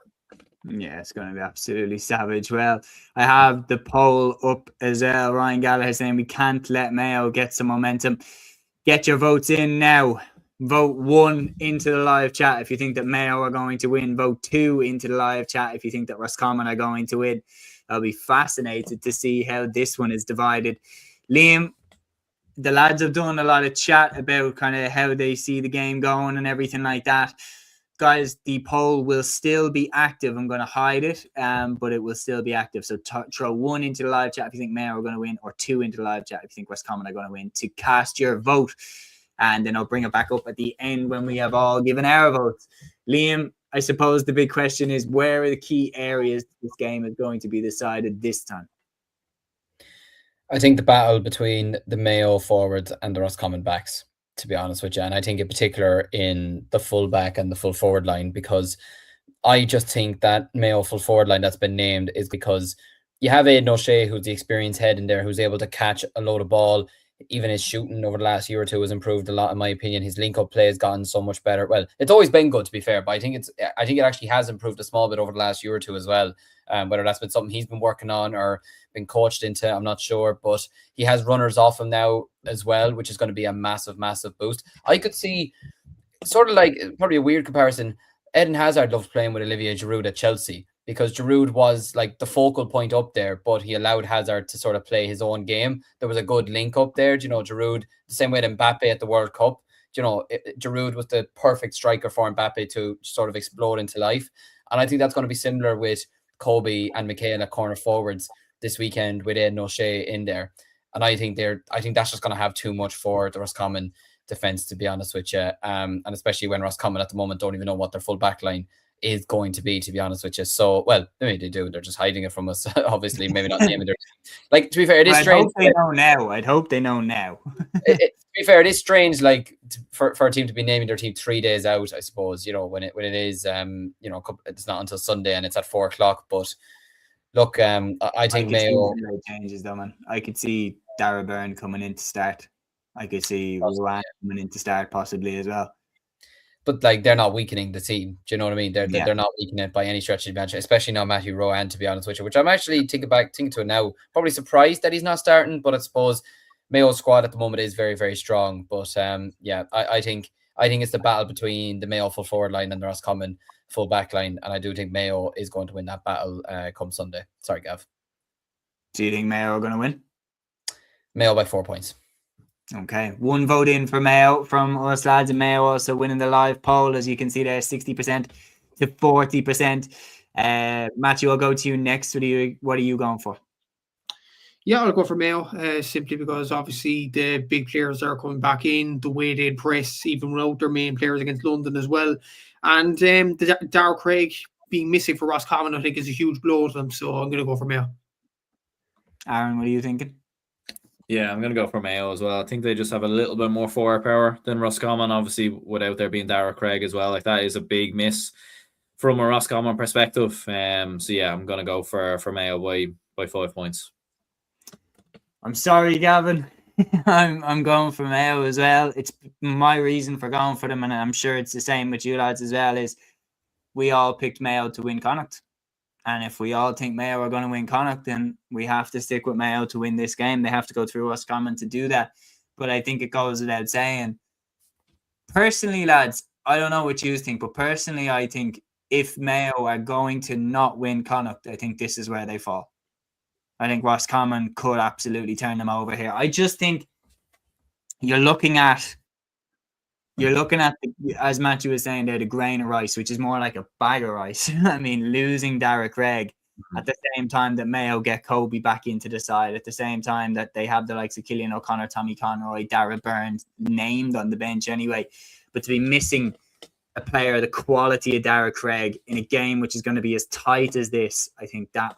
Yeah, it's going to be absolutely savage. Well, I have the poll up as well. Ryan Gallagher saying we can't let Mayo get some momentum. Get your votes in now. Vote 1 into the live chat if you think that Mayo are going to win. Vote 2 into the live chat if you think that Roscommon are going to win. I'll be fascinated to see how this one is divided. Liam, the lads have done a lot of chat about kind of how they see the game going and everything like that. Guys, the poll will still be active. I'm going to hide it, but it will still be active. So throw 1 into the live chat if you think Mayo are going to win, or 2 into the live chat if you think Roscommon are going to win, to cast your vote. And then I'll bring it back up at the end when we have all given our votes. Liam, I suppose the big question is, where are the key areas this game is going to be decided this time? I think the battle between the Mayo forwards and the Roscommon backs, to be honest with you. And I think in particular in the full back and the full forward line, because I just think that Mayo full forward line that's been named is because you have Aidan O'Shea, who's the experienced head in there, who's able to catch a load of ball. even his shooting over the last year or two has improved a lot, in my opinion. His link-up play has gotten so much better. Well, it's always been good, to be fair, but I think it actually has improved a small bit over the last year or two as well. Whether that's been something he's been working on or been coached into, I'm not sure. But he has runners off him now as well, which is going to be a massive, massive boost. I could see sort of like, probably a weird comparison, Eden Hazard loved playing with Olivier Giroud at Chelsea, because Giroud was like the focal point up there, but he allowed Hazard to sort of play his own game. There was a good link up there. Giroud, the same way that Mbappe at the World Cup, Giroud was the perfect striker for Mbappe to sort of explode into life. And I think that's going to be similar with Kobe and MacHale at corner forwards this weekend with Aidan O'Shea in there. And I think that's just going to have too much for the Roscommon defence, to be honest with you. And especially when Roscommon at the moment don't even know what their full back line is going to be to you. So, well, maybe they do. They're just hiding it from us. Obviously, maybe not naming their... Like, to be fair, it is strange. I'd hope they know now. To be fair, it is strange, like, for a team to be naming their team 3 days out, I suppose, when it is, it's not until Sunday and it's at 4:00. But look, I think Mayo... changes, though, man. I could see Dara Byrne coming in to start. I could see Ruan coming in to start possibly as well. But like, they're not weakening the team. Do you know what I mean? They're not weakening it by any stretch of the imagination, especially now Matthew Rowan, to be honest with you, which I'm actually thinking to it now. Probably surprised that he's not starting, but I suppose Mayo's squad at the moment is very, very strong. But I think it's the battle between the Mayo full forward line and the Roscommon full back line, and I do think Mayo is going to win that battle come Sunday. Sorry, Gav. Do you think Mayo are going to win? Mayo by 4 points. Okay, one vote in for Mayo from us lads, and Mayo also winning the live poll, as you can see there, 60% to 40%. Matthew, I'll go to you next. What are you going for? Yeah, I'll go for Mayo, simply because obviously the big players are coming back in, the way they press, even without their main players against London as well. And the Darragh Craig being missing for Roscommon, I think, is a huge blow to them. So I'm going to go for Mayo. Aaron, what are you thinking? Yeah, I'm going to go for Mayo as well. I think they just have a little bit more firepower than Roscommon, obviously, without there being Darragh Craig as well. Like, that is a big miss from a Roscommon perspective. So yeah, I'm going to go for Mayo by 5 points. I'm sorry, Gavin. I'm going for Mayo as well. It's my reason for going for them, and I'm sure it's the same with you lads as well, is we all picked Mayo to win Connacht. And if we all think Mayo are going to win Connacht, then we have to stick with Mayo to win this game. They have to go through Roscommon to do that. But I think it goes without saying. Personally, lads, I don't know what you think, but personally, I think if Mayo are going to not win Connacht, I think this is where they fall. I think Roscommon could absolutely turn them over here. I just think you're looking at, as Matthew was saying there, the grain of rice, which is more like a bag of rice. I mean, losing Darragh Craig at the same time that Mayo get Kobe back into the side, at the same time that they have the likes of Cillian O'Connor, Tommy Conroy, Dara Burns named on the bench anyway. But to be missing a player the quality of Darragh Craig in a game which is going to be as tight as this, I think that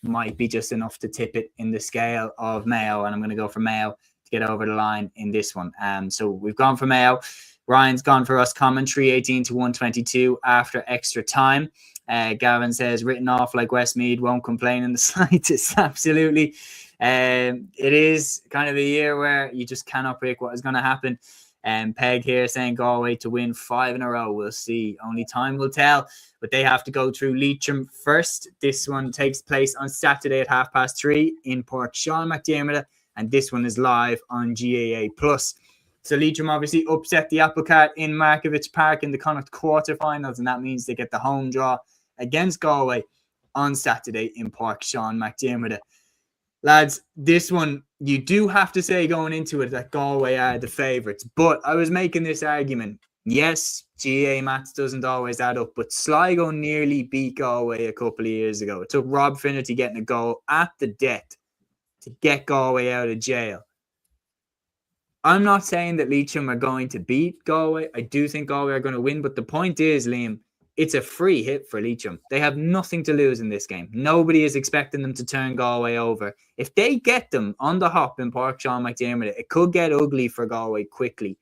might be just enough to tip it in the scale of Mayo. And I'm going to go for Mayo to get over the line in this one. So we've gone for Mayo. Ryan's gone for Roscommon, 318 to 122 after extra time. Gavin says, written off like Westmeath, won't complain in the slightest. Absolutely. It is kind of a year where you just cannot predict what is going to happen. Peg here saying Galway to win 5 in a row. We'll see. Only time will tell. But they have to go through Leitrim first. This one takes place on Saturday at 3:30 in Port Sean McDermott. And this one is live on GAA+. So Leitrim obviously upset the apple cart in MacHale Park in the Connacht Quarter Finals, and that means they get the home draw against Galway on Saturday in Port Sean McDermott. Lads, this one, you do have to say going into it that Galway are the favourites, but I was making this argument. Yes, GAA maths doesn't always add up, but Sligo nearly beat Galway a couple of years ago. It took Rob Finnerty getting a goal at the death to get Galway out of jail. I'm not saying that Leitrim are going to beat Galway. I do think Galway are going to win. But the point is, Liam, it's a free hit for Leitrim. They have nothing to lose in this game. Nobody is expecting them to turn Galway over. If they get them on the hop in Port Sean McDermott, it could get ugly for Galway quickly.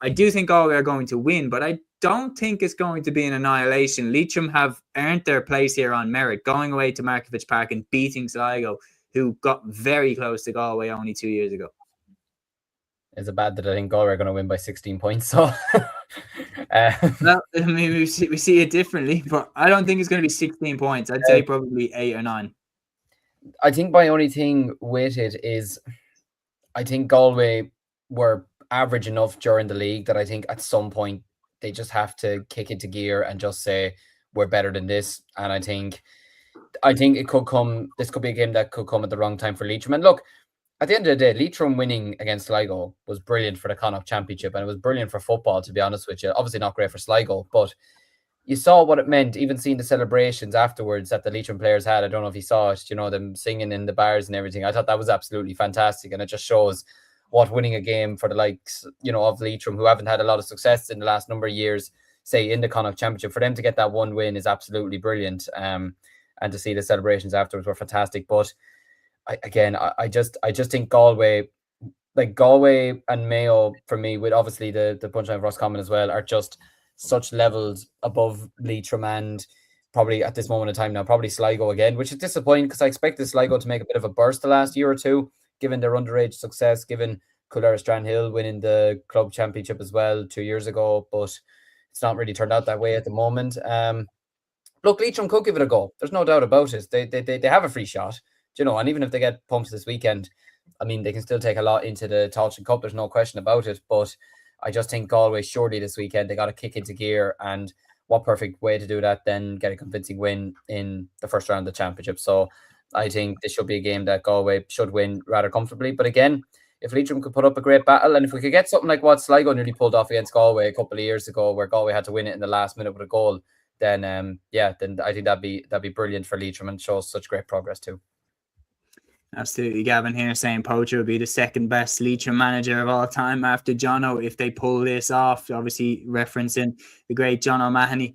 I do think Galway are going to win, but I don't think it's going to be an annihilation. Leitrim have earned their place here on merit, going away to MacHale Park and beating Sligo, who got very close to Galway only 2 years ago. Is it bad that I think Galway are going to win by 16 points? So, well, I mean, we see it differently, but I don't think it's going to be 16 points. I'd say probably 8 or 9. I think my only thing with it is, I think Galway were average enough during the league that I think at some point they just have to kick into gear and just say we're better than this. And I think it could come. This could be a game that could come at the wrong time for Leitrim. And look, at the end of the day, Leitrim winning against Sligo was brilliant for the Connacht Championship, and it was brilliant for football, to be honest with you. Obviously not great for Sligo, but you saw what it meant, even seeing the celebrations afterwards that the Leitrim players had. I don't know if you saw it, them singing in the bars and everything. I thought that was absolutely fantastic, and it just shows what winning a game for the likes, of Leitrim, who haven't had a lot of success in the last number of years, say in the Connacht Championship, for them to get that one win is absolutely brilliant. And to see the celebrations afterwards were fantastic. But I just think Galway and Mayo, for me, with obviously the punchline of Roscommon as well, are just such levels above Leitrim, and probably at this moment in time now, probably Sligo again, which is disappointing because I expected Sligo to make a bit of a burst the last year or two, given their underage success, given Kildare Strandhill winning the club championship as well 2 years ago, but it's not really turned out that way at the moment. Look, Leitrim could give it a go. There's no doubt about it. They have a free shot, and even if they get pumped this weekend, I mean, they can still take a lot into the Tailteann Cup. There's no question about it. But I just think Galway, surely this weekend, they got to kick into gear. And what perfect way to do that than get a convincing win in the first round of the championship. So I think this should be a game that Galway should win rather comfortably. But again, if Leitrim could put up a great battle, and if we could get something like what Sligo nearly pulled off against Galway a couple of years ago, where Galway had to win it in the last minute with a goal, then then I think that'd be brilliant for Leitrim and shows such great progress too. Absolutely. Gavin here saying Poacher will be the second best Leitrim manager of all time after Jono if they pull this off. Obviously referencing the great John O'Mahony.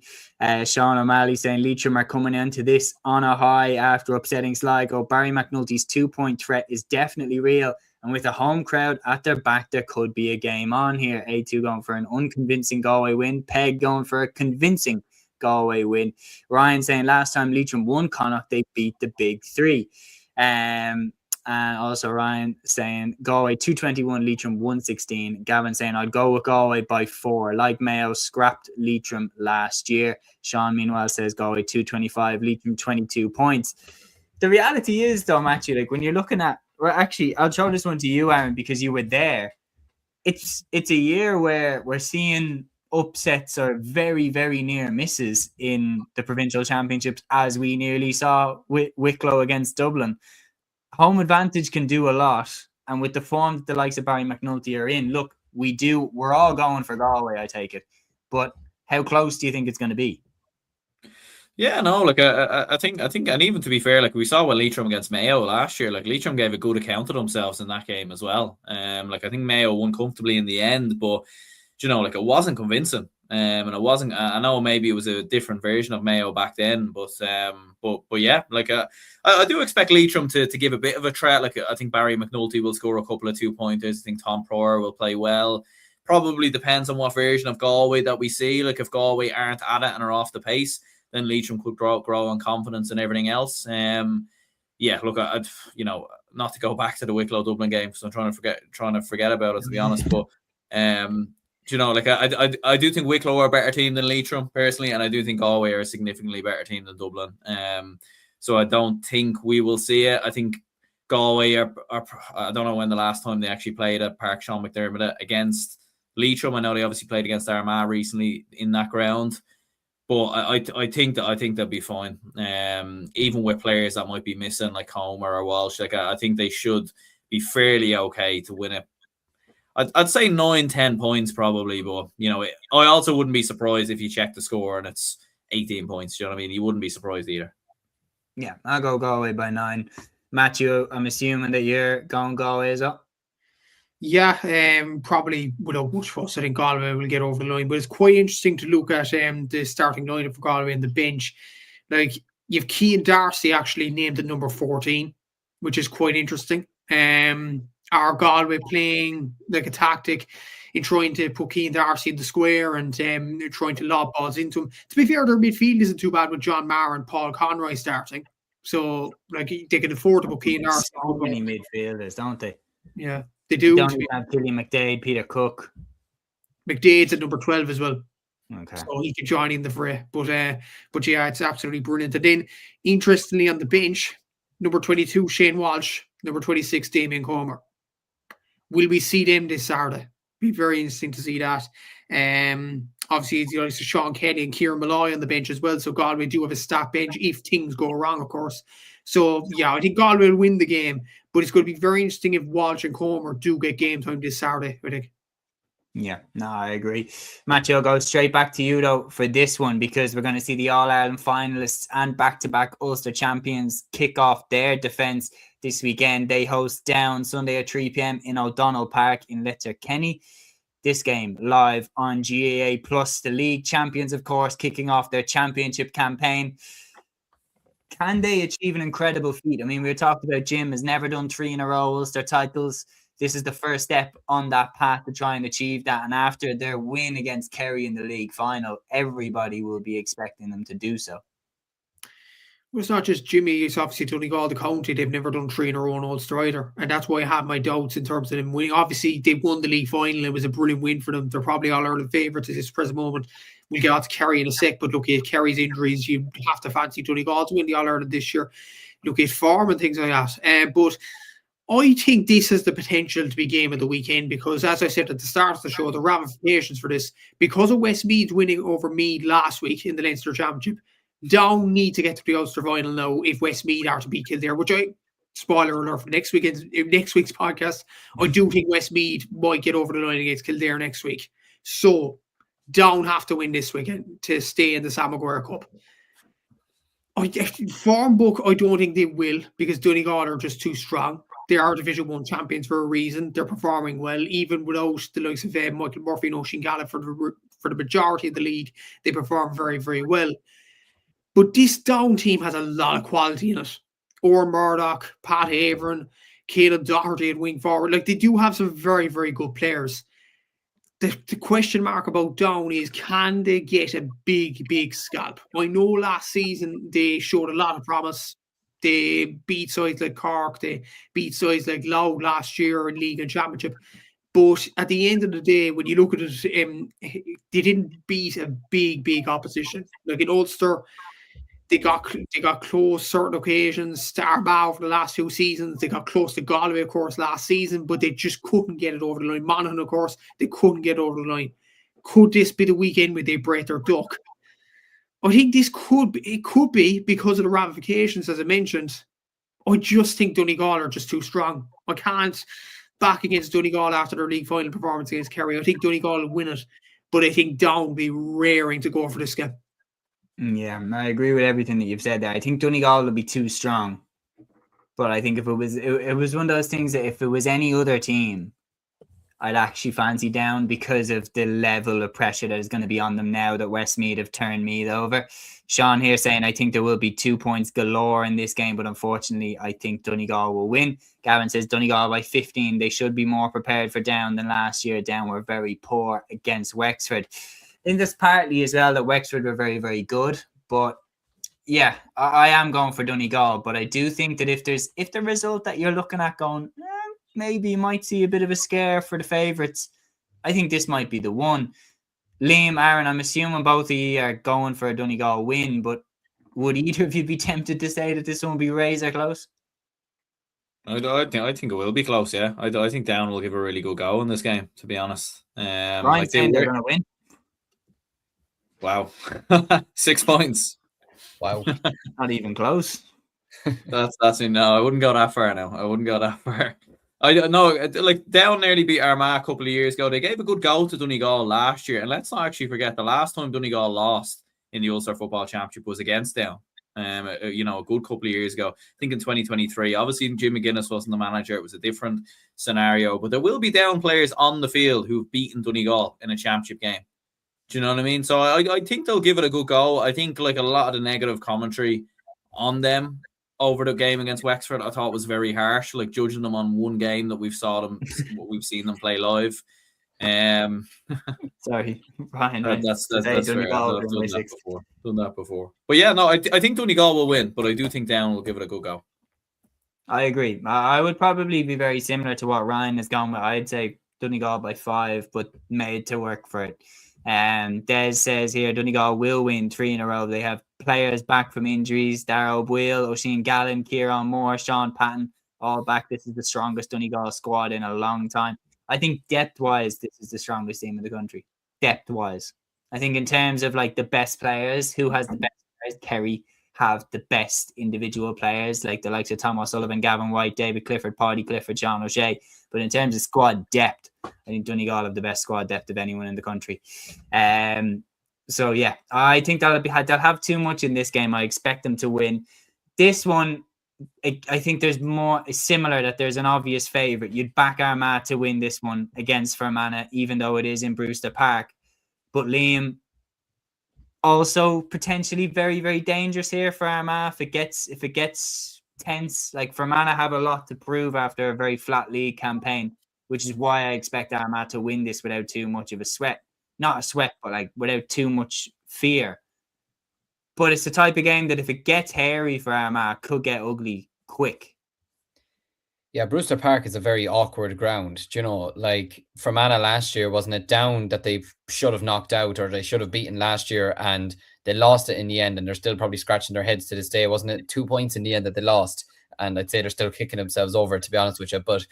Sean O'Malley saying Leitrim are coming into this on a high after upsetting Sligo. Barry McNulty's 2-point threat is definitely real, and with a home crowd at their back, there could be a game on here. A2 going for an unconvincing Galway win. Peg going for a convincing Galway win. Ryan saying last time Leitrim won Connacht, they beat the big three. And also Ryan saying Galway 221, Leitrim 116. Gavin saying I'd go with Galway by 4, like Mayo scrapped Leitrim last year. Sean meanwhile says Galway 225, Leitrim 22 points. The reality is though, Matthew, like when you're looking at, well, actually I'll show this one to you, Aaron, because you were there. It's a year where we're seeing upsets or very, very near misses in the provincial championships, as we nearly saw with Wicklow against Dublin. Home advantage can do a lot, and with the form that the likes of Barry McNulty are in, look, we're all going for Galway, I take it, but how close do you think it's going to be? Yeah, no, like I think, and even to be fair, like we saw with Leitrim against Mayo last year, like Leitrim gave a good account of themselves in that game as well. Like I think Mayo won comfortably in the end, but like it wasn't convincing. And it wasn't. I know maybe it was a different version of Mayo back then, but yeah, like I do expect Leitrim to give a bit of a threat. Like I think Barry McNulty will score a couple of 2-pointers. I think Tom Pryor will play well. Probably depends on what version of Galway that we see. Like if Galway aren't at it and are off the pace, then Leitrim could grow on confidence and everything else. Yeah, look, I'd not to go back to the Wicklow Dublin game because I'm trying to forget about it, to be honest, but like I do think Wicklow are a better team than Leitrim personally, and I do think Galway are a significantly better team than Dublin. So I don't think we will see it. I think Galway are I don't know when the last time they actually played at Park Sean McDermott against Leitrim. I know they obviously played against Armagh recently in that ground, but I think they'll be fine. Even with players that might be missing like Homer or Walsh, like I think they should be fairly okay to win it. I'd say 9-10 points probably, but I also wouldn't be surprised if you check the score and it's 18 points. Do you know what I mean? You wouldn't be surprised either. Yeah, I'll go Galway by 9. Matthew, I'm assuming that you're going Galway as well. Yeah, probably without much fuss, I think Galway will get over the line. But it's quite interesting to look at the starting lineup for Galway and the bench. Like you've Cian Darcy actually named at number 14, which is quite interesting. Are Galway playing like a tactic in trying to put Cian Darcy in the square and trying to lob balls into him? To be fair, their midfield isn't too bad with John Maher and Paul Conroy starting. So like they can afford to put Cian Darcy. So many midfielders, don't they? Yeah. They do. Don't even have Killian McDade, Peter Cook. McDade's at number 12 as well. Okay. So he could join in the fray. But yeah, it's absolutely brilliant. And then, interestingly, on the bench, number 22, Shane Walsh, number 26, Damien Comer. Will we see them this Saturday? Be very interesting to see that. Obviously, it's the Sean Kenny and Kieran Malloy on the bench as well. So Galway do have a stacked bench if things go wrong, of course. So yeah, I think Galway will win the game. But it's going to be very interesting if Walsh and Comer do get game time this Saturday, I think. Yeah, no, I agree. Matthew, I'll go straight back to you, though, for this one, because we're going to see the All-Ireland finalists and back-to-back Ulster champions kick off their defence this weekend. They host Down Sunday at 3 p.m. in O'Donnell Park in Letterkenny. This game live on GAA+, the league champions, of course, kicking off their championship campaign. Can they achieve an incredible feat? I mean, we were talking about Jim has never done 3 in a row Ulster titles. This is the first step on that path to try and achieve that. And after their win against Kerry in the league final, everybody will be expecting them to do so. Well, it's not just Jimmy, it's obviously Donegal, the county. They've never done 3 in a row in Ulster either. And that's why I have my doubts in terms of them winning. Obviously, they won the league final. It was a brilliant win for them. They're probably All-Ireland favourites at this present moment. We'll get out to Kerry in a sec, but look at Kerry's injuries. You have to fancy Donegal to win the All-Ireland this year. Look at form and things like that. But I think this has the potential to be game of the weekend because, as I said at the start of the show, the ramifications for this, because of Westmeath winning over Meath last week in the Leinster Championship, Down need to get to the Ulster final now if Westmeath are to beat Kildare, which spoiler alert for next week's podcast, I do think Westmeath might get over the line against Kildare next week. So Down have to win this weekend to stay in the Sam Maguire Cup. Form book, I don't think they will because Donegal are just too strong. They are Division 1 champions for a reason. They're performing well, even without the likes of Michael Murphy and Oisin Gallup for the majority of the league. They perform very, very well. But this Down team has a lot of quality in it. Oran Murdoch, Pat Averin, Caleb Doherty at wing forward. Like, they do have some very, very good players. The question mark about Down is, can they get a big, big scalp? I know last season they showed a lot of promise. They beat sides like Cork. They beat sides like Louth last year in League and Championship. But at the end of the day, when you look at it, they didn't beat a big, big opposition. Like in Ulster, they got close certain occasions. To Armagh for the last 2 seasons. They got close to Galway, of course, last season, but they just couldn't get it over the line. Monaghan, of course, they couldn't get over the line. Could this be the weekend where they break their duck? I think it could be because of the ramifications, as I mentioned. I just think Donegal are just too strong. I can't back against Donegal after their league final performance against Kerry. I think Donegal will win it, but I think Down will be raring to go for this game. Yeah, I agree with everything that you've said there. I think Donegal will be too strong. But I think if it was one of those things that if it was any other team, I'd actually fancy Down because of the level of pressure that is going to be on them now that Westmeath have turned Meath over. Sean here saying, I think there will be 2 points galore in this game, but unfortunately, I think Donegal will win. Gavin says Donegal by 15. They should be more prepared for Down than last year. Down were very poor against Wexford. I think there's partly as well that Wexford were very, very good. But yeah, I am going for Donegal. But I do think that if the result that you're looking at going, maybe you might see a bit of a scare for the favourites, I think this might be the one. Liam, Aaron, I'm assuming both of you are going for a Donegal win, but would either of you be tempted to say that this one will be razor close? I think it will be close, yeah. I think Down will give a really good go in this game, to be honest. Brian's saying they're going to win. Wow. 6 points. Wow. Not even close. That's no, I wouldn't go that far now. I wouldn't go that far. I don't know, like Down nearly beat Armagh a couple of years ago. They gave a good goal to Donegal last year, and let's not actually forget the last time Donegal lost in the Ulster Football Championship was against Down. A good couple of years ago. I think in 2023. Obviously, Jim McGuinness wasn't the manager; it was a different scenario. But there will be Down players on the field who've beaten Donegal in a championship game. Do you know what I mean? So I think they'll give it a good go. I think like a lot of the negative commentary on them over the game against Wexford, I thought was very harsh. Like judging them on one game that we've seen them play live. Sorry, Brian. That's fair. I've done that before. But yeah, no, I think Donegal will win, but I do think Down will give it a good go. I agree. I would probably be very similar to what Ryan has gone with. I'd say Donegal by 5, but made to work for it. Des says here Donegal will win 3 in a row. They have players back from injuries: Darrow Boyle, Oisin Gallen, Kieran Moore, Sean Patton, all back. This is the strongest Donegal squad in a long time. I think depth-wise, this is the strongest team in the country. Depth-wise. I think in terms of like the best players, who has the best players? Kerry have the best individual players, like the likes of Tom O'Sullivan, Gavin White, David Clifford, Paddy Clifford, John O'Shea. But in terms of squad depth, I think Donegal have the best squad depth of anyone in the country. So yeah, I think they'll have too much in this game. I expect them to win. This one, I think there's more similar, that there's an obvious favourite. You'd back Armagh to win this one against Fermanagh, even though it is in Brewster Park. But Liam, also potentially very, very dangerous here for Armagh if it gets tense. Like, Fermanagh have a lot to prove after a very flat league campaign, which is why I expect Armagh to win this without too much of a sweat. Not a sweat, but like without too much fear. But it's the type of game that if it gets hairy for Armagh, could get ugly quick. Yeah, Brewster Park is a very awkward ground. Do you know, like Fermanagh last year, wasn't it down that they should have knocked out or they should have beaten last year, and they lost it in the end, and they're still probably scratching their heads to this day. Wasn't it 2 points in the end that they lost? And I'd say they're still kicking themselves over, to be honest with you. But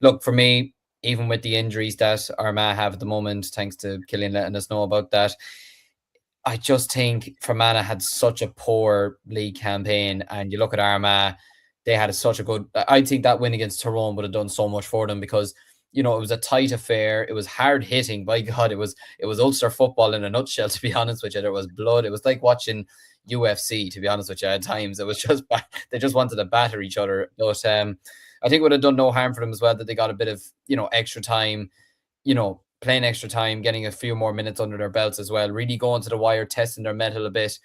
look, for me, even with the injuries that Armagh have at the moment, thanks to Killian letting us know about that, I just think Fermanagh had such a poor league campaign, and you look at Armagh, they had such a good. I think that win against Tyrone would have done so much for them, because it was a tight affair. It was hard hitting. By God, it was Ulster football in a nutshell. To be honest with you, there was blood. It was like watching UFC. To be honest with you, at times it was just they just wanted to batter each other. But I think it would have done no harm for them as well that they got a bit of extra time. Playing extra time, getting a few more minutes under their belts as well. Really going to the wire, testing their mettle a bit.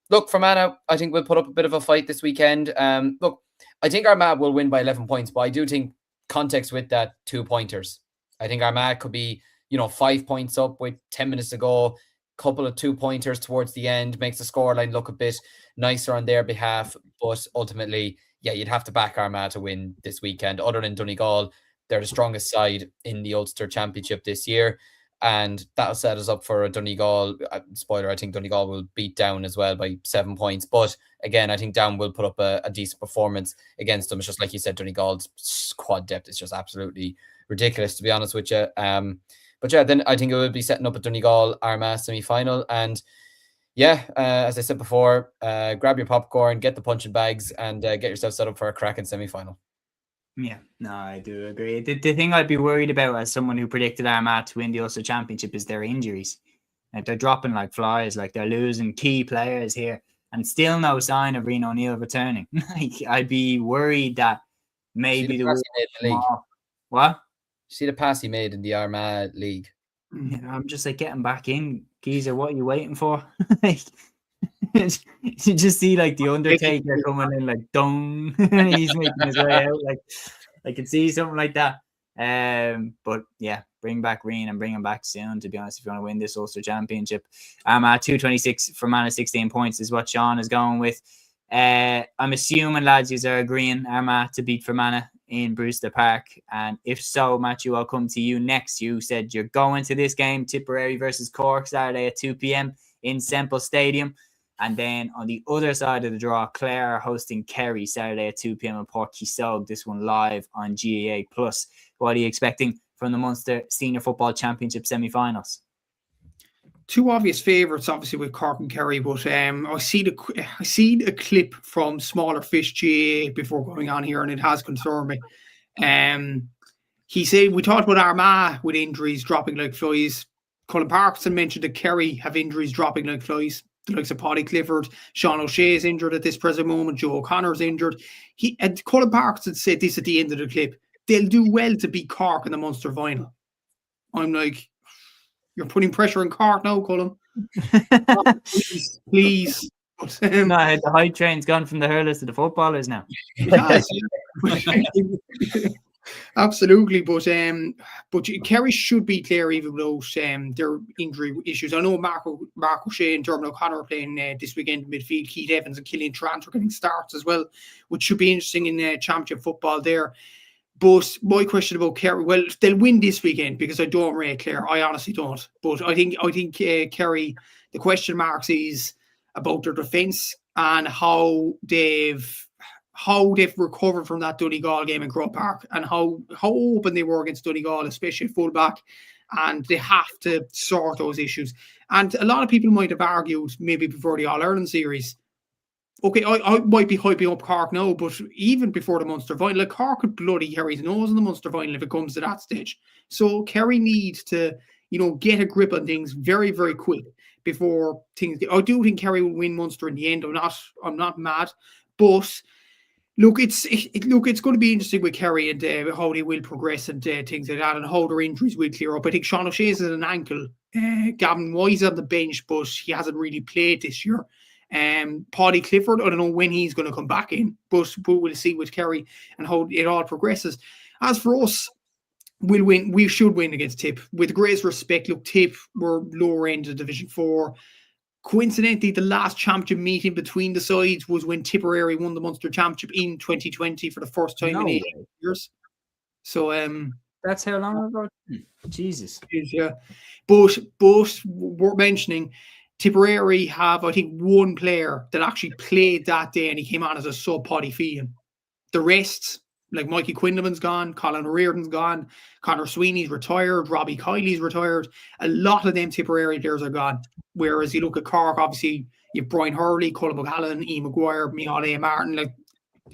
Look, Fermanagh, I think we'll put up a bit of a fight this weekend. Look, I think Armagh will win by 11 points, but I do think context with that 2-pointers. I think Armagh could be, 5 points up with 10 minutes to go, couple of 2-pointers towards the end, makes the scoreline look a bit nicer on their behalf. But ultimately, yeah, you'd have to back Armagh to win this weekend. Other than Donegal, they're the strongest side in the Ulster Championship this year. And that'll set us up for a Donegal. Spoiler, I think Donegal will beat Down as well by 7 points. But again, I think Down will put up a decent performance against them. It's just like you said, Donegal's squad depth is just absolutely ridiculous, to be honest with you. But yeah, then I think it will be setting up a Donegal Armagh semi-final. And yeah, as I said before, grab your popcorn, get the punching bags, and get yourself set up for a cracking semi-final. Yeah, no, I do agree. The thing I'd be worried about as someone who predicted Armagh to win the Ulster Championship is their injuries. Like, they're dropping like flies, like they're losing key players here, and still no sign of Rian O'Neill returning. Like, I'd be worried that maybe the league. What? See the pass he made in the Armagh league. Yeah, I'm just like, getting back in, geezer. What are you waiting for? You just see like the Undertaker coming in, like dong. He's making his way out. Like, I could see something like that. But yeah, bring back Rian and bring him back soon, to be honest, if you want to win this Ulster Championship. At 226 for Fermanagh, 16 points is what Sean is going with. I'm assuming, lads, you are agreeing Armagh to beat Fermanagh in Brewster Park. And if so, Matthew, I'll come to you next. You said you're going to this game, Tipperary versus Cork, Saturday at 2 p.m. in Semple Stadium. And then on the other side of the draw, Clare are hosting Kerry Saturday at 2 p.m. in Port Keysog. This one live on GAA+. What are you expecting from the Munster Senior Football Championship semi-finals? Two obvious favourites, obviously, with Cork and Kerry. But I seen a clip from Smaller Fish GAA before going on here, and it has concerned me. He said, we talked about Armagh with injuries dropping like flies. Colin Parkinson mentioned that Kerry have injuries dropping like flies. The likes of Paddy Clifford, Sean O'Shea is injured at this present moment, Joe O'Connor's injured. And Colin Parkinson said this at the end of the clip: they'll do well to beat Cork in the Munster final. I'm like, you're putting pressure on Cork now, Colin. Please. But, no, the hype train's gone from the hurlers to the footballers now. It has, Absolutely, but Kerry should be clear even without their injury issues. I know Marco Shea and Dermot O'Connor are playing this weekend in midfield. Keith Evans and Killian Trant are getting starts as well, which should be interesting in championship football there. But my question about Kerry, well, they'll win this weekend because I don't rate Clare. I honestly don't. But I think Kerry, the question marks is about their defence and how they've recovered from that Donegal game in Croke Park and how open they were against Donegal, especially at fullback. And they have to sort those issues. And a lot of people might have argued maybe before the All-Ireland series, okay, I might be hyping up Cork now, but even before the Munster final, like Cork could bloody Kerry's nose in the Munster final if it comes to that stage. So Kerry need to, get a grip on things very, very quick before things. I do think Kerry will win Munster in the end. I'm not mad, but look, it's going to be interesting with Kerry and how they will progress and things like that, and how their injuries will clear up. I think Sean O'Shea's at an ankle. Gavin Wise on the bench, but he hasn't really played this year. Paddy Clifford, I don't know when he's going to come back in, but we'll see with Kerry and how it all progresses. As for us, we'll win. We should win against Tip. With the greatest respect, look, Tip were lower end of Division 4. Coincidentally, the last championship meeting between the sides was when Tipperary won the Munster Championship in 2020 for the first time in 8 years. So that's how long ago? Jesus. Yeah. But worth mentioning, Tipperary have, I think, one player that actually played that day and he came on as a sub Paddy Feehan. The rest, like Mikey Quinlivan's gone, Colin O'Riordan's gone, Conor Sweeney's retired, Robbie Kiley's retired. A lot of them Tipperary players are gone. Whereas you look at Cork, obviously, you have Brian Hurley, Colin McGallen, Ian Maguire, Micheál A. Martin,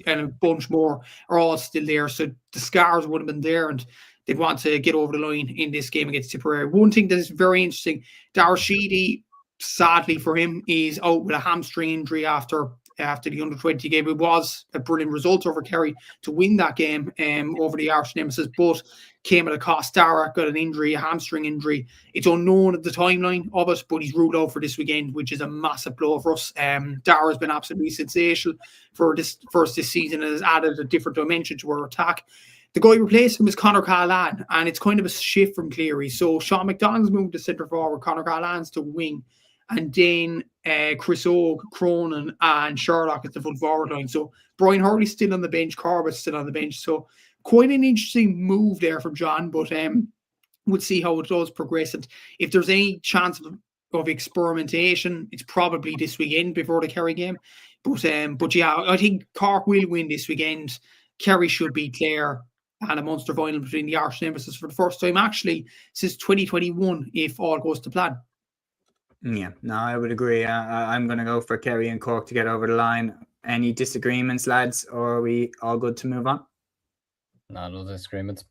and a bunch more are all still there. So the scars would have been there and they'd want to get over the line in this game against Tipperary. One thing that is very interesting, Dara Sheedy, sadly for him, is out with a hamstring injury after the under-20 game. It was a brilliant result over Kerry to win that game over the Irish Nemesis, but came at a cost. Dara got an injury, a hamstring injury. It's unknown at the timeline of it, but he's ruled out for this weekend, which is a massive blow for us. Dara has been absolutely sensational for this season and has added a different dimension to our attack. The guy replacing him is Conor Callahan, and it's kind of a shift from Cleary. So Sean McDonough's moved to centre forward, Conor Callahan's to wing, and then Chris Og, Cronin, and Sherlock at the full forward line. So Brian Hurley's still on the bench, Corbett's still on the bench. So quite an interesting move there from John, but we'll see how it does progress. And if there's any chance of experimentation, it's probably this weekend before the Kerry game. But yeah, I think Cork will win this weekend. Kerry should be clear, and a Munster final between the Irish Nemesis for the first time actually since 2021, if all goes to plan. Yeah, no, I would agree. I'm going to go for Kerry and Cork to get over the line. Any disagreements, lads, or are we all good to move on? No disagreements.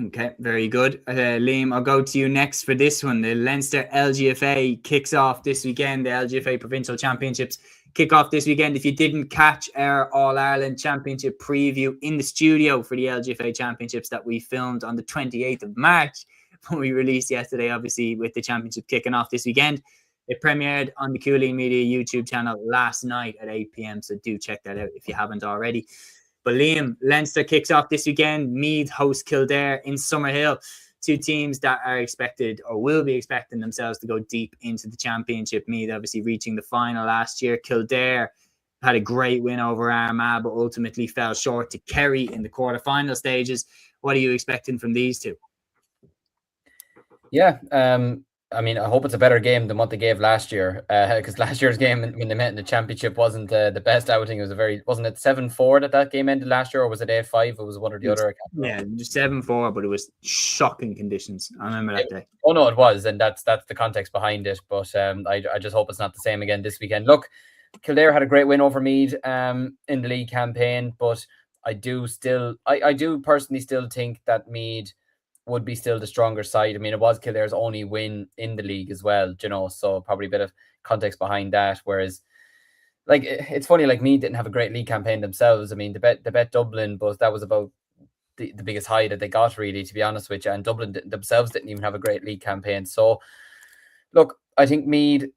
Okay, very good. Liam, I'll go to you next for this one. The Leinster LGFA kicks off this weekend. The LGFA Provincial Championships kick off this weekend. If you didn't catch our All-Ireland Championship preview in the studio for the LGFA Championships that we filmed on the 28th of March, we released yesterday, obviously, with the championship kicking off this weekend. It premiered on the Cúilín Media YouTube channel last night at 8 p.m, so do check that out if you haven't already. But Liam, Leinster kicks off this weekend. Meath host Kildare in Summerhill. Two teams that are expected or will be expecting themselves to go deep into the championship. Meath obviously reaching the final last year. Kildare had a great win over Armagh, but ultimately fell short to Kerry in the quarter-final stages. What are you expecting from these two? Yeah, I mean, I hope it's a better game than what they gave last year, because last year's game when they met in the championship wasn't the best outing. It was wasn't it 7-4 that game ended last year, or was it 8-5? It was one or the other. Yeah, 7-4, but it was shocking conditions. I remember that day. Oh no, it was, and that's the context behind it. But I just hope it's not the same again this weekend. Look, Kildare had a great win over Meath in the league campaign, but I do personally still think that Meath would be still the stronger side. I mean, it was Kildare's only win in the league as well, so probably a bit of context behind that. Whereas, like, it's funny, like, Meath didn't have a great league campaign themselves. I mean, they bet Dublin, but that was about the biggest high that they got, really, to be honest with you. And Dublin themselves didn't even have a great league campaign. So, look, I think Meath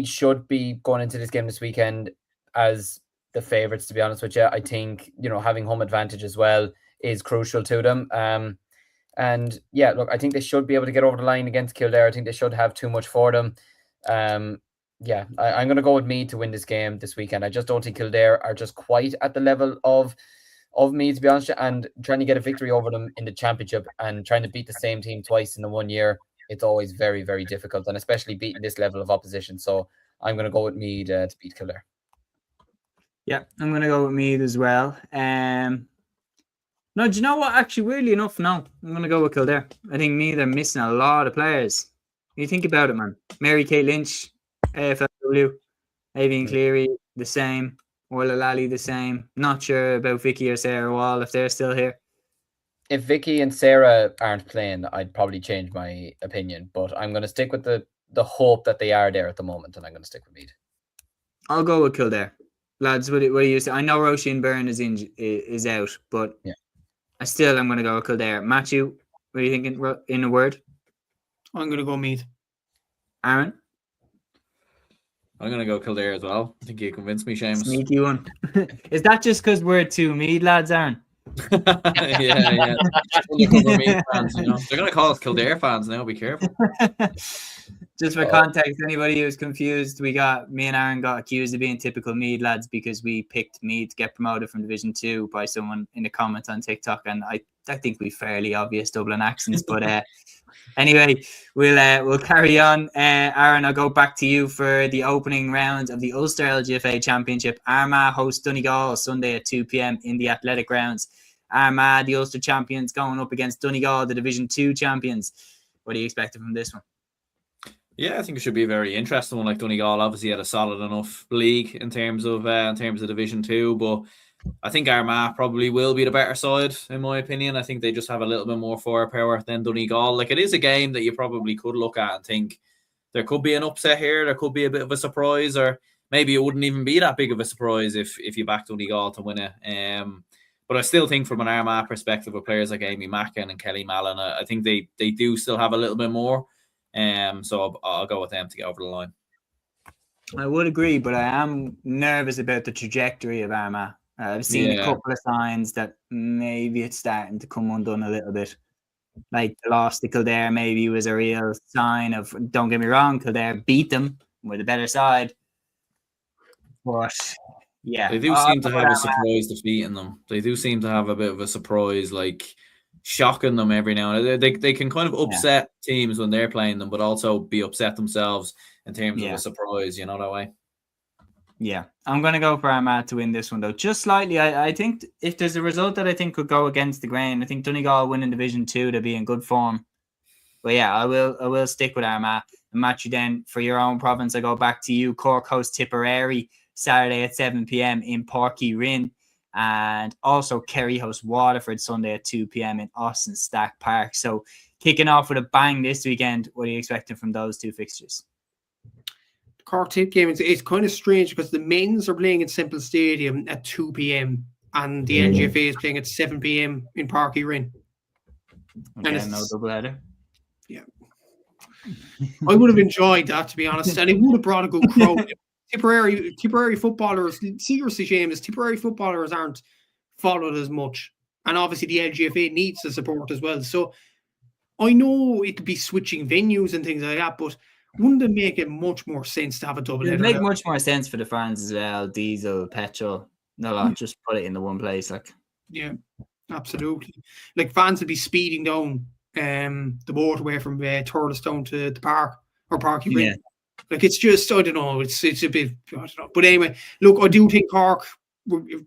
should be going into this game this weekend as the favourites, to be honest with you. I think, having home advantage as well is crucial to them. And yeah, look, I think they should be able to get over the line against Kildare. I think they should have too much for them. Yeah, I'm going to go with Meath to win this game this weekend. I just don't think Kildare are just quite at the level of Meath, to be honest. And trying to get a victory over them in the championship and trying to beat the same team twice in the 1 year, it's always very, very difficult, and especially beating this level of opposition. So I'm going to go with Meath to beat Kildare. Yeah, I'm going to go with Meath as well. No, do you know what? Actually, weirdly enough, no. I'm going to go with Kildare. I think Meath are missing a lot of players. You think about it, man. Mary Kate Lynch, AFLW, Avian Cleary, the same. Orla Lally, the same. Not sure about Vicky or Sarah Wall if they're still here. If Vicky and Sarah aren't playing, I'd probably change my opinion. But I'm going to stick with the hope that they are there at the moment, and I'm going to stick with Meath. I'll go with Kildare. Lads, what do you say? I know Roisin Byrne is out, but yeah. I'm going to go with Kildare. Matthew, what are you thinking in a word? I'm going to go Meath. Aaron? I'm going to go Kildare as well. I think you convinced me, Seamus. Sneaky one. Is that just because we're two Meath lads, Aaron? yeah. Meath fans, you know. They're going to call us Kildare fans now. Be careful. Just for context, anybody who's confused, me and Aaron got accused of being typical Meath lads because we picked Meath to get promoted from Division 2 by someone in the comments on TikTok, and I think we fairly obvious Dublin accents. But anyway, we'll carry on. Aaron, I'll go back to you for the opening round of the Ulster LGFA Championship. Armagh host Donegal Sunday at 2 p.m. in the Athletic Grounds. Armagh, the Ulster champions, going up against Donegal, the Division 2 champions. What are you expecting from this one? Yeah, I think it should be a very interesting one. Like Donegal obviously had a solid enough league in terms of Division 2, but I think Armagh probably will be the better side, in my opinion. I think they just have a little bit more firepower than Donegal. Like, it is a game that you probably could look at and think there could be an upset here, there could be a bit of a surprise, or maybe it wouldn't even be that big of a surprise if you back Donegal to win it. But I still think from an Armagh perspective with players like Amy Mackin and Kelly Mallon, I think they do still have a little bit more. So I'll go with them to get over the line. I would agree, but I am nervous about the trajectory of Armagh. I've seen a couple of signs that maybe it's starting to come undone a little bit. Like the loss to Kildare maybe was a real sign of, don't get me wrong, Kildare beat them with a better side. But yeah. They do seem to have a surprise defeat in them. They do seem to have a bit of a surprise, like shocking them every now and then. They can kind of upset teams when they're playing them, but also be upset themselves in terms of a surprise, you know, that way. Yeah, I'm going to go for Armagh to win this one, though. Just slightly. I think if there's a result that I think could go against the grain, I think Donegal winning Division 2 to be in good form. But yeah, I will stick with Armagh. And Matthew, then for your own province, I go back to you. Cork host Tipperary Saturday at 7 p.m. in Páirc Uí Rinn. And also Kerry host Waterford Sunday at 2 p.m. in Austin Stack Park. So kicking off with a bang this weekend. What are you expecting from those two fixtures? Cork tip game, it's kind of strange because the men's are playing at Semple Stadium at 2 p.m. and the LGFA is playing at 7 p.m. in Páirc Uí Rinn. Okay, no double header. Yeah. I would have enjoyed that, to be honest, and it would have brought a good crowd. Tipperary footballers, seriously, Seamus, Tipperary footballers aren't followed as much. And obviously the LGFA needs the support as well. So I know it could be switching venues and things like that, but wouldn't it make it much more sense to have a double header? It would make much more sense for the fans as well. Diesel, petrol, no lot. Just put it in the one place. Like, yeah, absolutely. Like fans would be speeding down the motorway from Thurlestown to the park or Páirc Uí Rinn. Yeah. Like it's just, I don't know. It's a bit, I don't know. But anyway, look, I do think Cork,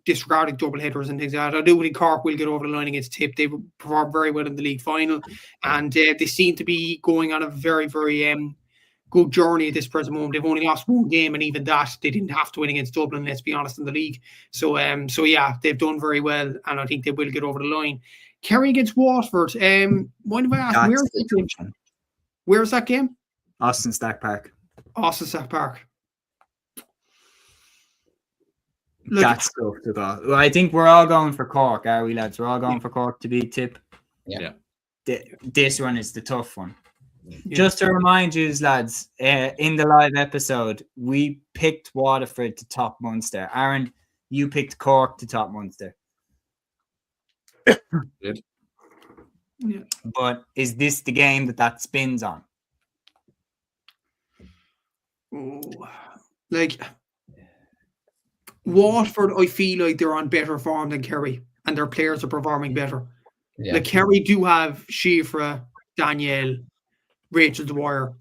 disregarding double headers and things like that, I do think Cork will get over the line against Tip. They performed very well in the league final, and they seem to be going on a very, very good journey at this present moment. They've only lost one game, and even that they didn't have to win against Dublin, let's be honest, in the league. So yeah, they've done very well, and I think they will get over the line. Kerry against Waterford. Mind if I ask, where's that game? Austin Stack Park. Austin Stack Park. Look, that's tough to go. Well, I think we're all going for Cork, are we, lads? We're all going for Cork to beat Tip. Yeah. This one is the tough one. Yeah. Just to remind you, lads, in the live episode, we picked Waterford to top Munster. Aaron, you picked Cork to top Munster. But is this the game that spins on? Like Waterford, I feel like they're on better form than Kerry, and their players are performing better. Yeah. Like Kerry do have Shifra, Danielle, Rachel Dwyer.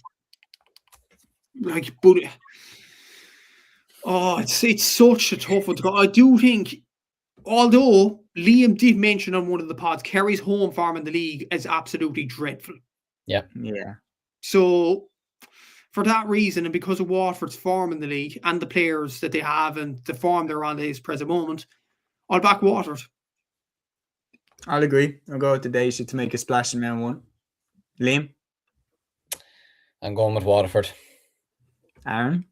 Like, but it's such a tough one to go. I do think, although Liam did mention on one of the pods, Kerry's home form in the league is absolutely dreadful. Yeah. So for that reason, and because of Waterford's form in the league and the players that they have and the form they're on at this present moment, I'll back Waterford. I'll agree. I'll go with the Dacia to make a splash in round one. Liam? I'm going with Waterford. Aaron?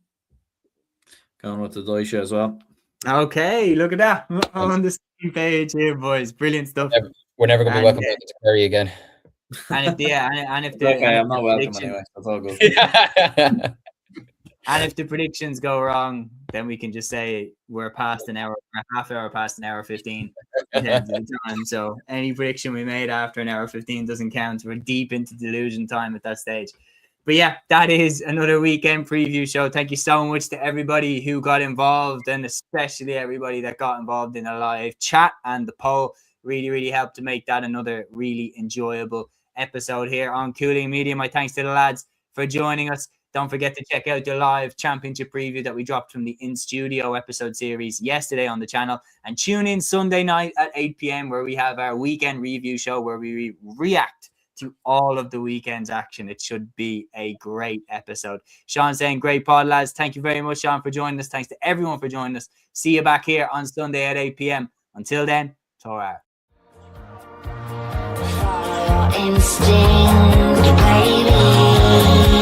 Going with the Dacia as well. Okay, look at that. We're on the same page here, boys. Brilliant stuff. We're never going to be welcome back to Kerry again. And if the I'm not welcome anyway. That's all good. And if the predictions go wrong, then we can just say we're past an hour, half hour past an hour 15 in terms of the time. So any prediction we made after an hour 15 doesn't count. We're deep into delusion time at that stage. But yeah, that is another weekend preview show. Thank you so much to everybody who got involved, and especially everybody that got involved in a live chat and the poll. Really, really helped to make that another really enjoyable episode here on Cúilín Media. My thanks to the lads for joining us. Don't forget to check out the live championship preview that we dropped from the in-studio episode series yesterday on the channel. And tune in Sunday night at 8 p.m. where we have our weekend review show where we react to all of the weekend's action. It should be a great episode. Sean saying, great pod, lads. Thank you very much, Sean, for joining us. Thanks to everyone for joining us. See you back here on Sunday at 8 p.m. Until then, Torah. Instinct, baby.